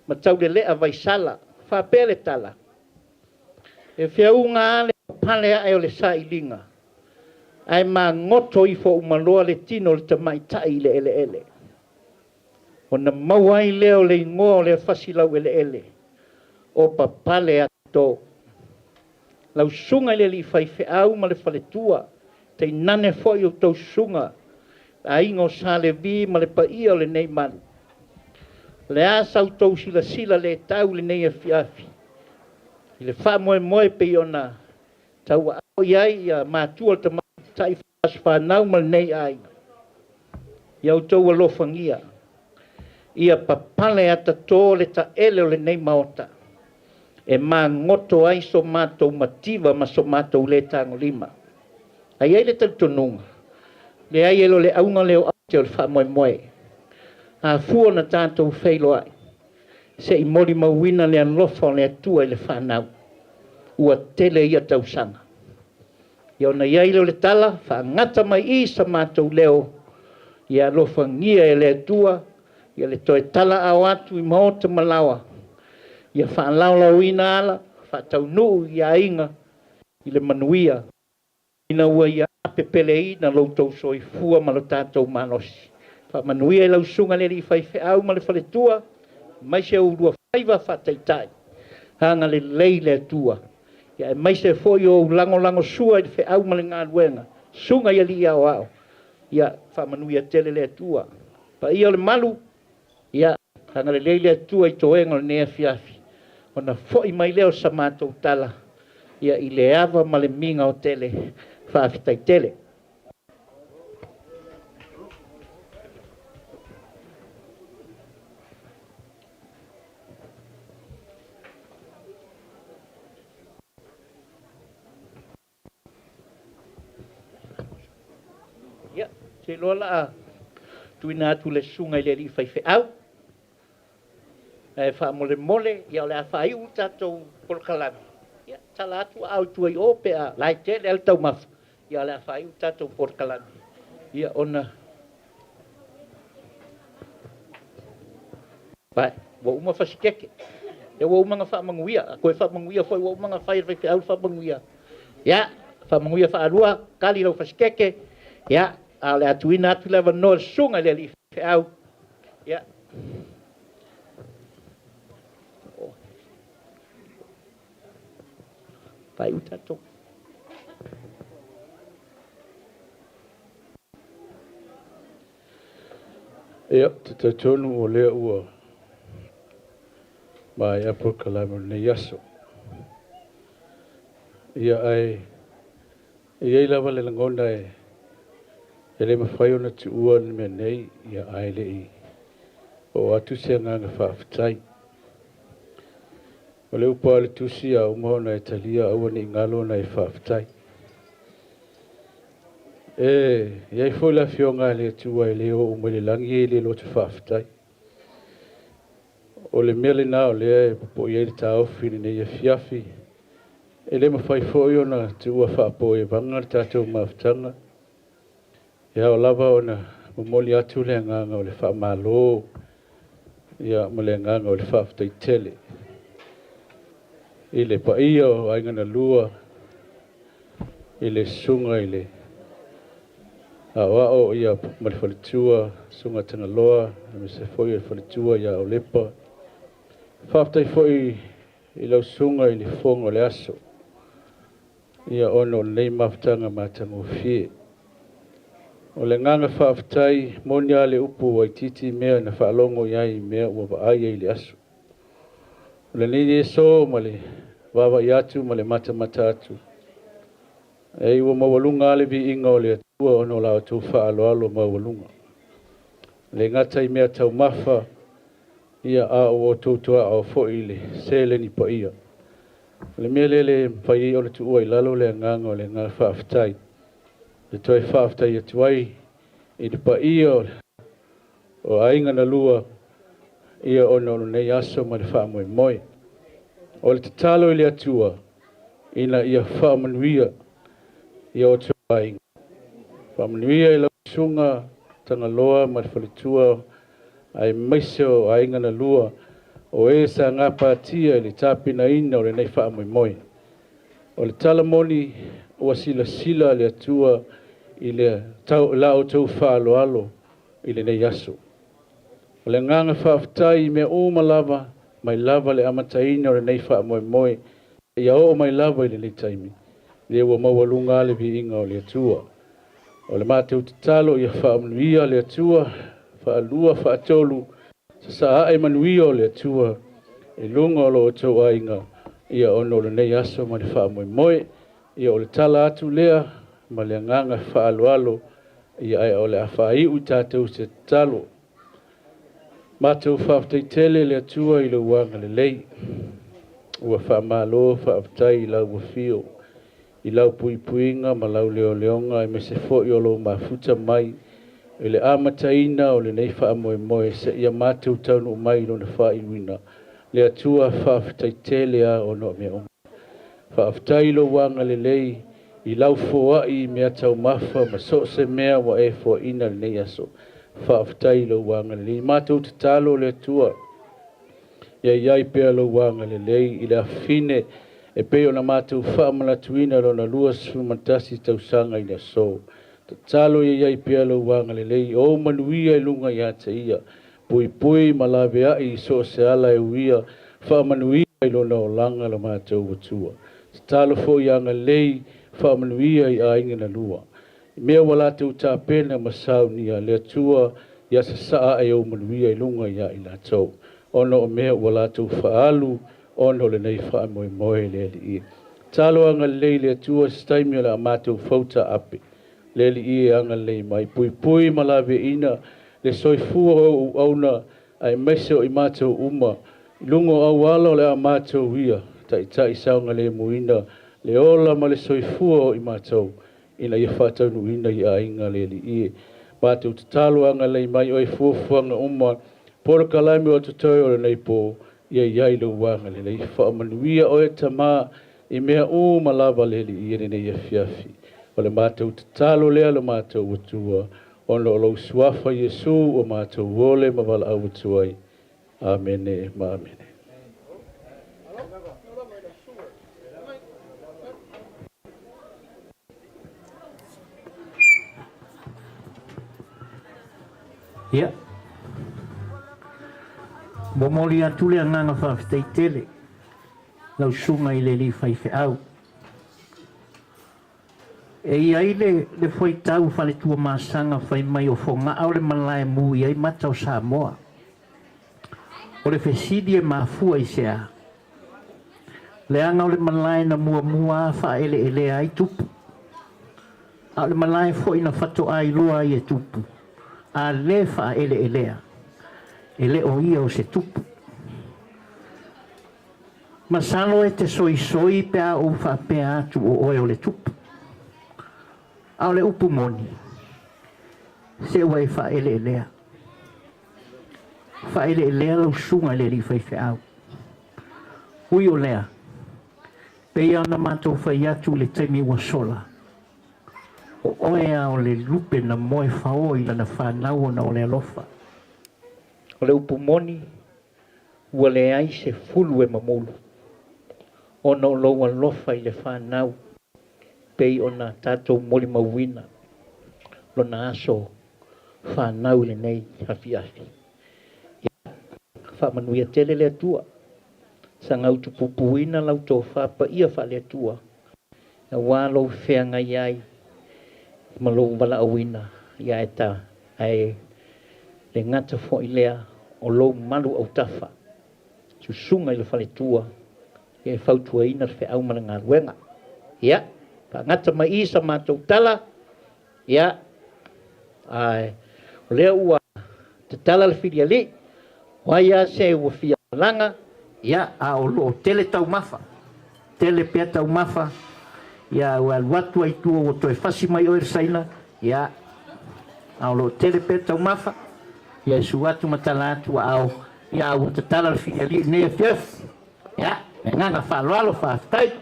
A: ma tau le lea vai sala whapea le tala. E whiaunga ale pale a o le sa ilinga. Ai ma ngoto i fo umaloa le tino le tamaitai le ele ele. Ona mauai leo le ingoa o le fasilau ele ele. O papale ato. Lau sunga le li fai au ma le faletua. Te nane foi o tau sunga. A ingo sa le vi ma le paia o le nei manu. Le asa o tau sila sila le tau le nei a fiafi. I le wha moe moe pe ona. Tau a au iai a mātua te tai whanau ma le nei ai. Iau tau alofangia. Ia papale ata tō le ta ele o le nei maota. E mā ngoto ai so mātou mativa ma so mātou le tango lima. Ai ai le tantonunga. Le ai elo le aunga leo ate o le wha moe moe. A fua na tātou whailo ai. Se i mori mawina le anlofa o le atua i le whanau. Ua tele ia tausanga. Ia ona iai leo le tala, wha ngata mai i sa mātou leo. Ia alofa ngia e le atua. Ia le toe tala au atu i maota malawa. Ia whaalaula uina ala, whaataunu ia inga, i le manuia. Ina ua ia pepele i na loutou soi fua ma lo tātou manosi. Whamanuia i lau sunga le li whaife au ma le whaletua, mai se urua whaiva whataitai. Hanga le lei le atua. Ia e mai se foi o lango sua i le whe au ma le ngā ruenga. Sunga ia li au au. Ia whamanuia tele le atua. Pa ia le malu, ia hanga le lei le atua i toenga le nea fiafi. Ona foi mai leo sa mātou tala. Ia i le ava ma le minga o tele. Whaafitai tele. Ia, se loa laa. Tuina atu le sunga i le li whaife au. E wha mole mole, ia o le a whai u tātou porkalami. Ia, tala atu au tuai o pe a lai tele al tau mafu. Ia o le a whai u tātou porkalami. Ia ona. Pai, wa uma whasikeke. Ia wa umanga wha manguia. A koe wha manguia foi wa umanga whai rwaife au wha manguia. Ia, wha manguia wha arua, kali rau whasikeke. Ia, a le atu ina atu lewa noa sunga le li whai au.
B: Ia. Pai utato. Ia, te tonu o lea ua. Mai apo kalama ne yaso. Ia ai, ia i lava le langona e le mawhai ona tu ua ni mea nei, ia ai le i. O atu se nganga whaafitai. O le upa le tusi a umahona e talia aua ni ngalo na e whaafitai. Iai foi la fionga le tua e le o umele langi e le lotu whaafitai. O le mele na o le e po iai le tau fini ne ia fiafi. E le mawhai foi ona tua whaapo e vanga le tātou mawhitanga. Ia o lava ona mamoli atu le nganga o le whaamalo. Ia mo le nganga o le whaafitai tele. I le pa ia o aingana lua. I le sunga i le o ia ma le whalitua sunga Tagaloa. Me se foi le whalitua ia o lepa. Whaafitai foi i lau sunga i le fonga o le aso. Ia ono nei mawhitanga mātango fie. O le nganga whaafitai monia le upu wa titi mea na whaalongo iai mea ua vaai i le aso. O le nini e so ma le wawa i atu ma le mata atu. E ua mawalunga ale vi inga o le atua ono la atu whaaloalo mawalunga. Le ngata i mea tau mafa ia a o tautua a o fo i le sele ni pa ia. Le mea le whai o le tu ua i lalo le nganga o le nganga whaafitai. Le toi whaafitai atuai i le pa ia o ainga na lua ia ono nei aso ma le whaamoe moe. O le tatalo i le atua ina ia whaamanuia ia o tuainga. Whaamanuia i lau sunga Tagaloa ma le whalitua ai maiso ainga na lua o e sa ngā pātia i le tāpina ina o le nei whaamoe moe. O le talamoni ua sila le atua i le lao tau whaaloalo i le nei aso. O le nganga whaafitai mea o malava mai lava le amataina o le nei whaamoe moe ia o mai lava i le nei taimi. Le ua mawalunga le vi inga o le atua. O le māteu tatalo ia whaamanuia le atua, whaalua whaatolu, sa ae manuia o le atua, e lunga o lo tau ainga, ia ono le nei aso ma le whaamoe moe, ia o le tala atu lea, ma le nganga whaaloalo, ia ai o le awhai u tātou se talo. Mātou whaafitai tele le atua i le wanga le lei, ua whaamalo whaafitai i lau wafio, i lau puipuinga ma lau leo leonga e me se fo i olo mafuta mai e le amataina o le nei whaamoe moe se ia mātou taunu mai no na whaiwina le atua whaafitai tele a o no mea onga. Whaafitai lo wanga le lei i lau foa i mea tau mafa ma so se mea wa e foa ina le nei aso. Whaafitai lo wanga le lei mātou tatalo le atua ia iai pea lo wanga le lei i le afine e peo na mātou whaamalatuina lo na lua sumantasi tau sanga i na so. Talo iai pea lo wanga le lei o manuia i lunga i hata ia. Pui malawe ai so se ala e uia whaamanuia i lo na o langa lo mātou watua. Talo fo i anga lei whaamanuia i ainga na lua. Mea wala tau tā pena masau ni a lea tua ia sa saa e o manuia i lunga i a i la tau. Ono o mea wala tau whaalu ono le nei whaamoe moe le li i. Talo anga lei le tua staimi o la mātou fauta ape. Le li i anga lei mai pui malawe ina le soifua o auna ai meso i mātou uma. Lungo au ala le a mātou ia. Tai saunga le muina le ola ma le soifua o i mātou. Ina ia whātau nuina i a inga le li i. Mātou tatalo anga lei mai o i fuafuanga uma. Pora kalami o tutoi o le nei po. Ia iai lo wanga le lei whaamanuia o e tamā i mea o malava le li i nei ia fiafi. O le mātou tatalo lea lo mātou watua. Ono o lau suafa Yesu o mātou wole ma wala au watuai. Amene, ma amene.
A: Ia. Momoli atu le anganga whawhitaitele. Lau sunga i le li whaiwheau. E ia i le whaitau whale tua māsanga whai mai o whonga au le malai mui ai matau Samoa. O le whesidi e mafua i sea. Le anga o le malai na mua wha ele ai tupu. A le malai fo ina whato ai loa i e tupu. A le wha elea. Ele o ia o se tupu. Masalo e te soi pea o wha pea atu o oe o le tupu. A le upu moni. Se wai wha elea. Wha elea lau sunga le li whai au. Ui o lea. Pea na mātou whai atu le taimi ua sola. O oea o le lupe na moe whao i lana whanau na o le alofa. O le upu moni, ua le ai se fulu e mamulu. O na o loa lofa i le whanau, pei o na tātou moli mawina. Lo na aso whanau le nei hafi. Whamanuia tele le atua. Sa ngau tu pupuina lau tō whapa ia wha le atua. Na wālo whea ngai ai. Malo wala awina ia e ta ai le ngata fo i lea o lo malu au tafa susunga i le fale tua e fautua ina fe au mana ngā ruenga ia pa ngata mai isa mātou tala ia ai lea ua te tala le whiria li waia se ua fia langa ia a o lo tele tau mafa tele pia tau mafa ia watu ai tua o toi fasi mai o saina ia au lo telepe tau mafa ia suatu matala atu au ia o te tala fi ali ne fef ia nganga fa lo fa tai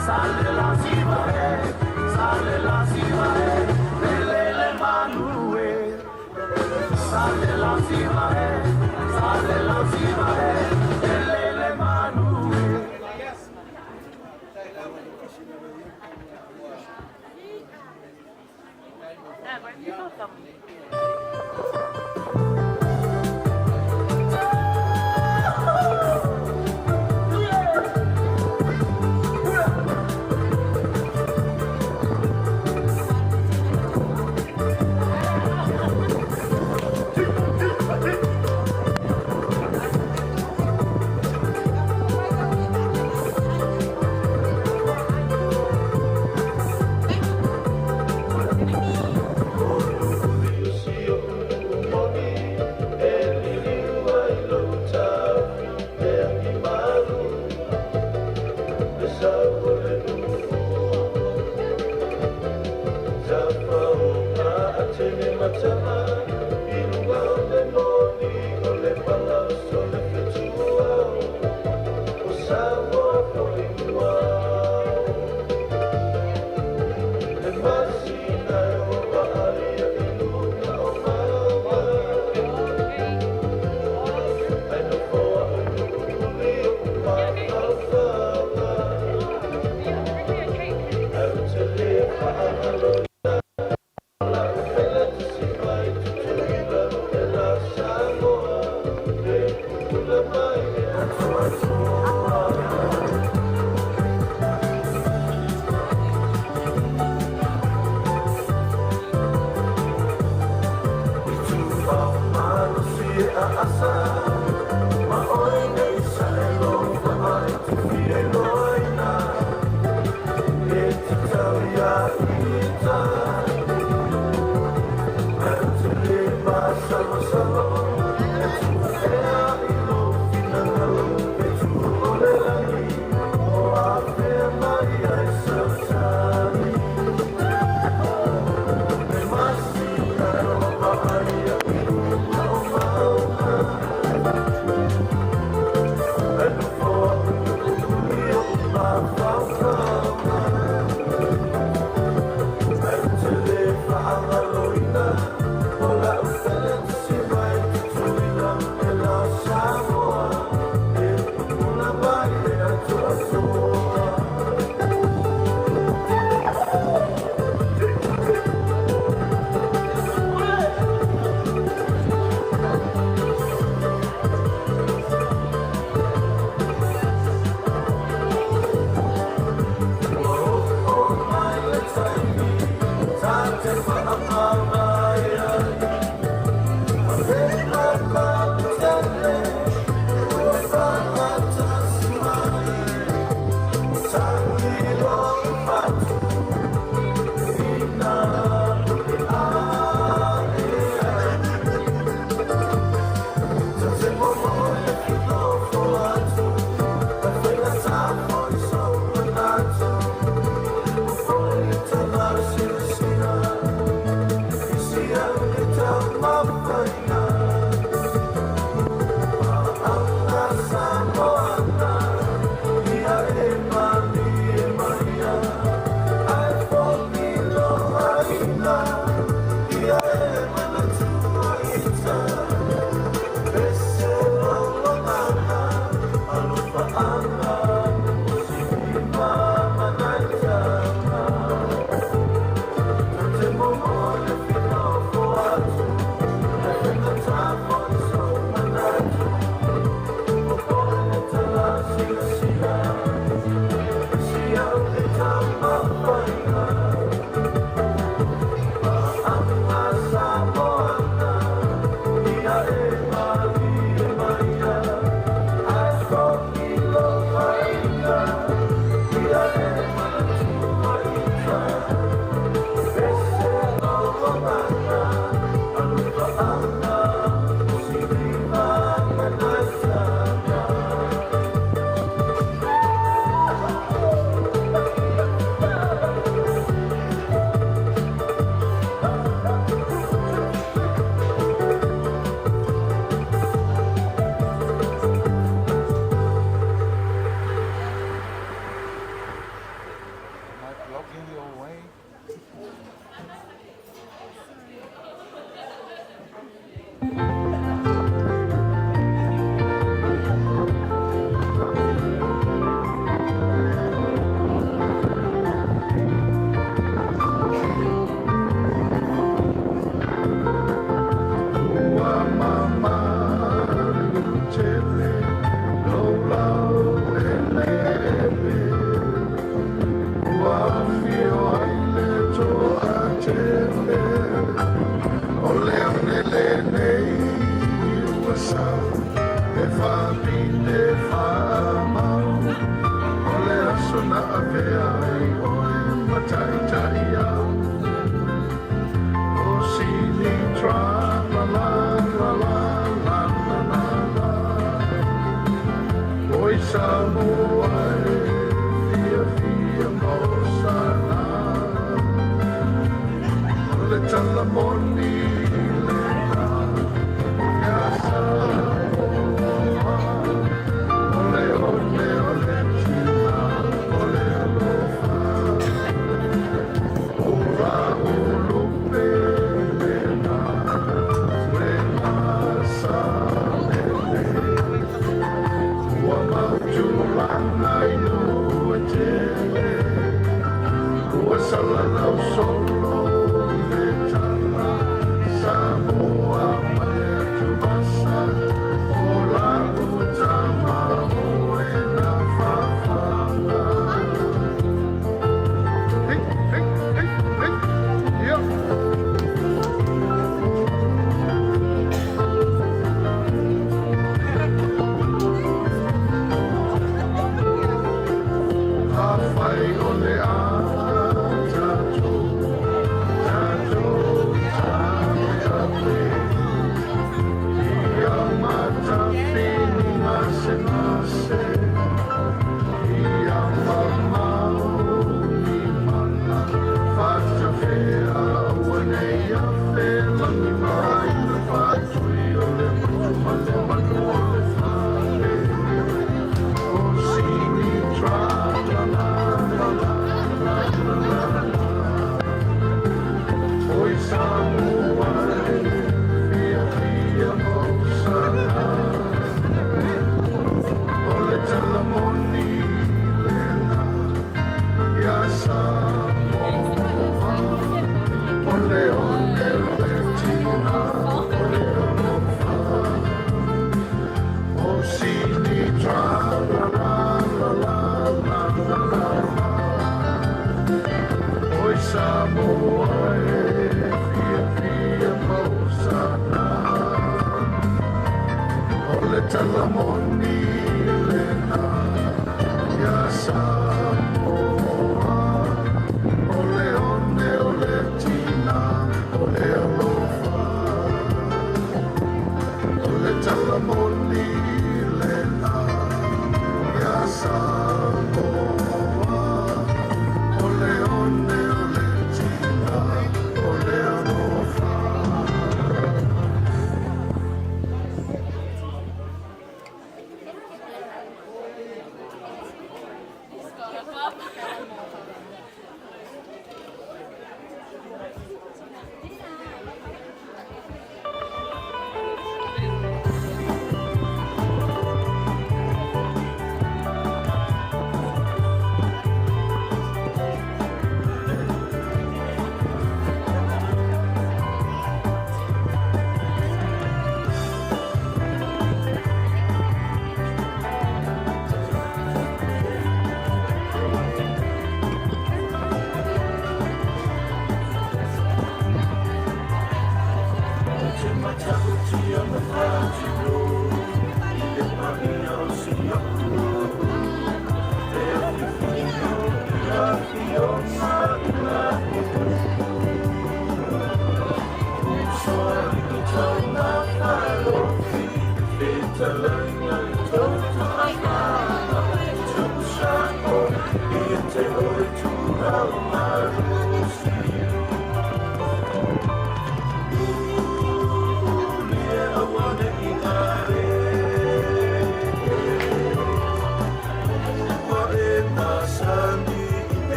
G: Sale la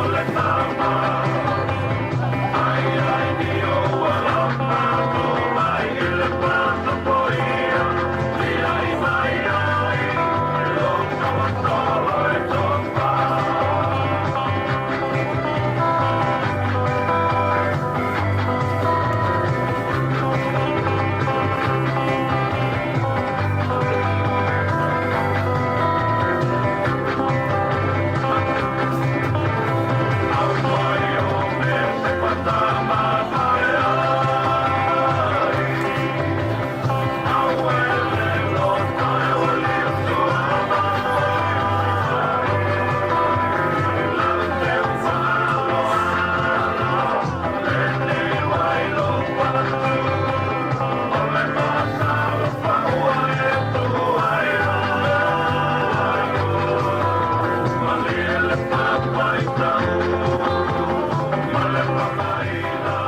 I: Ole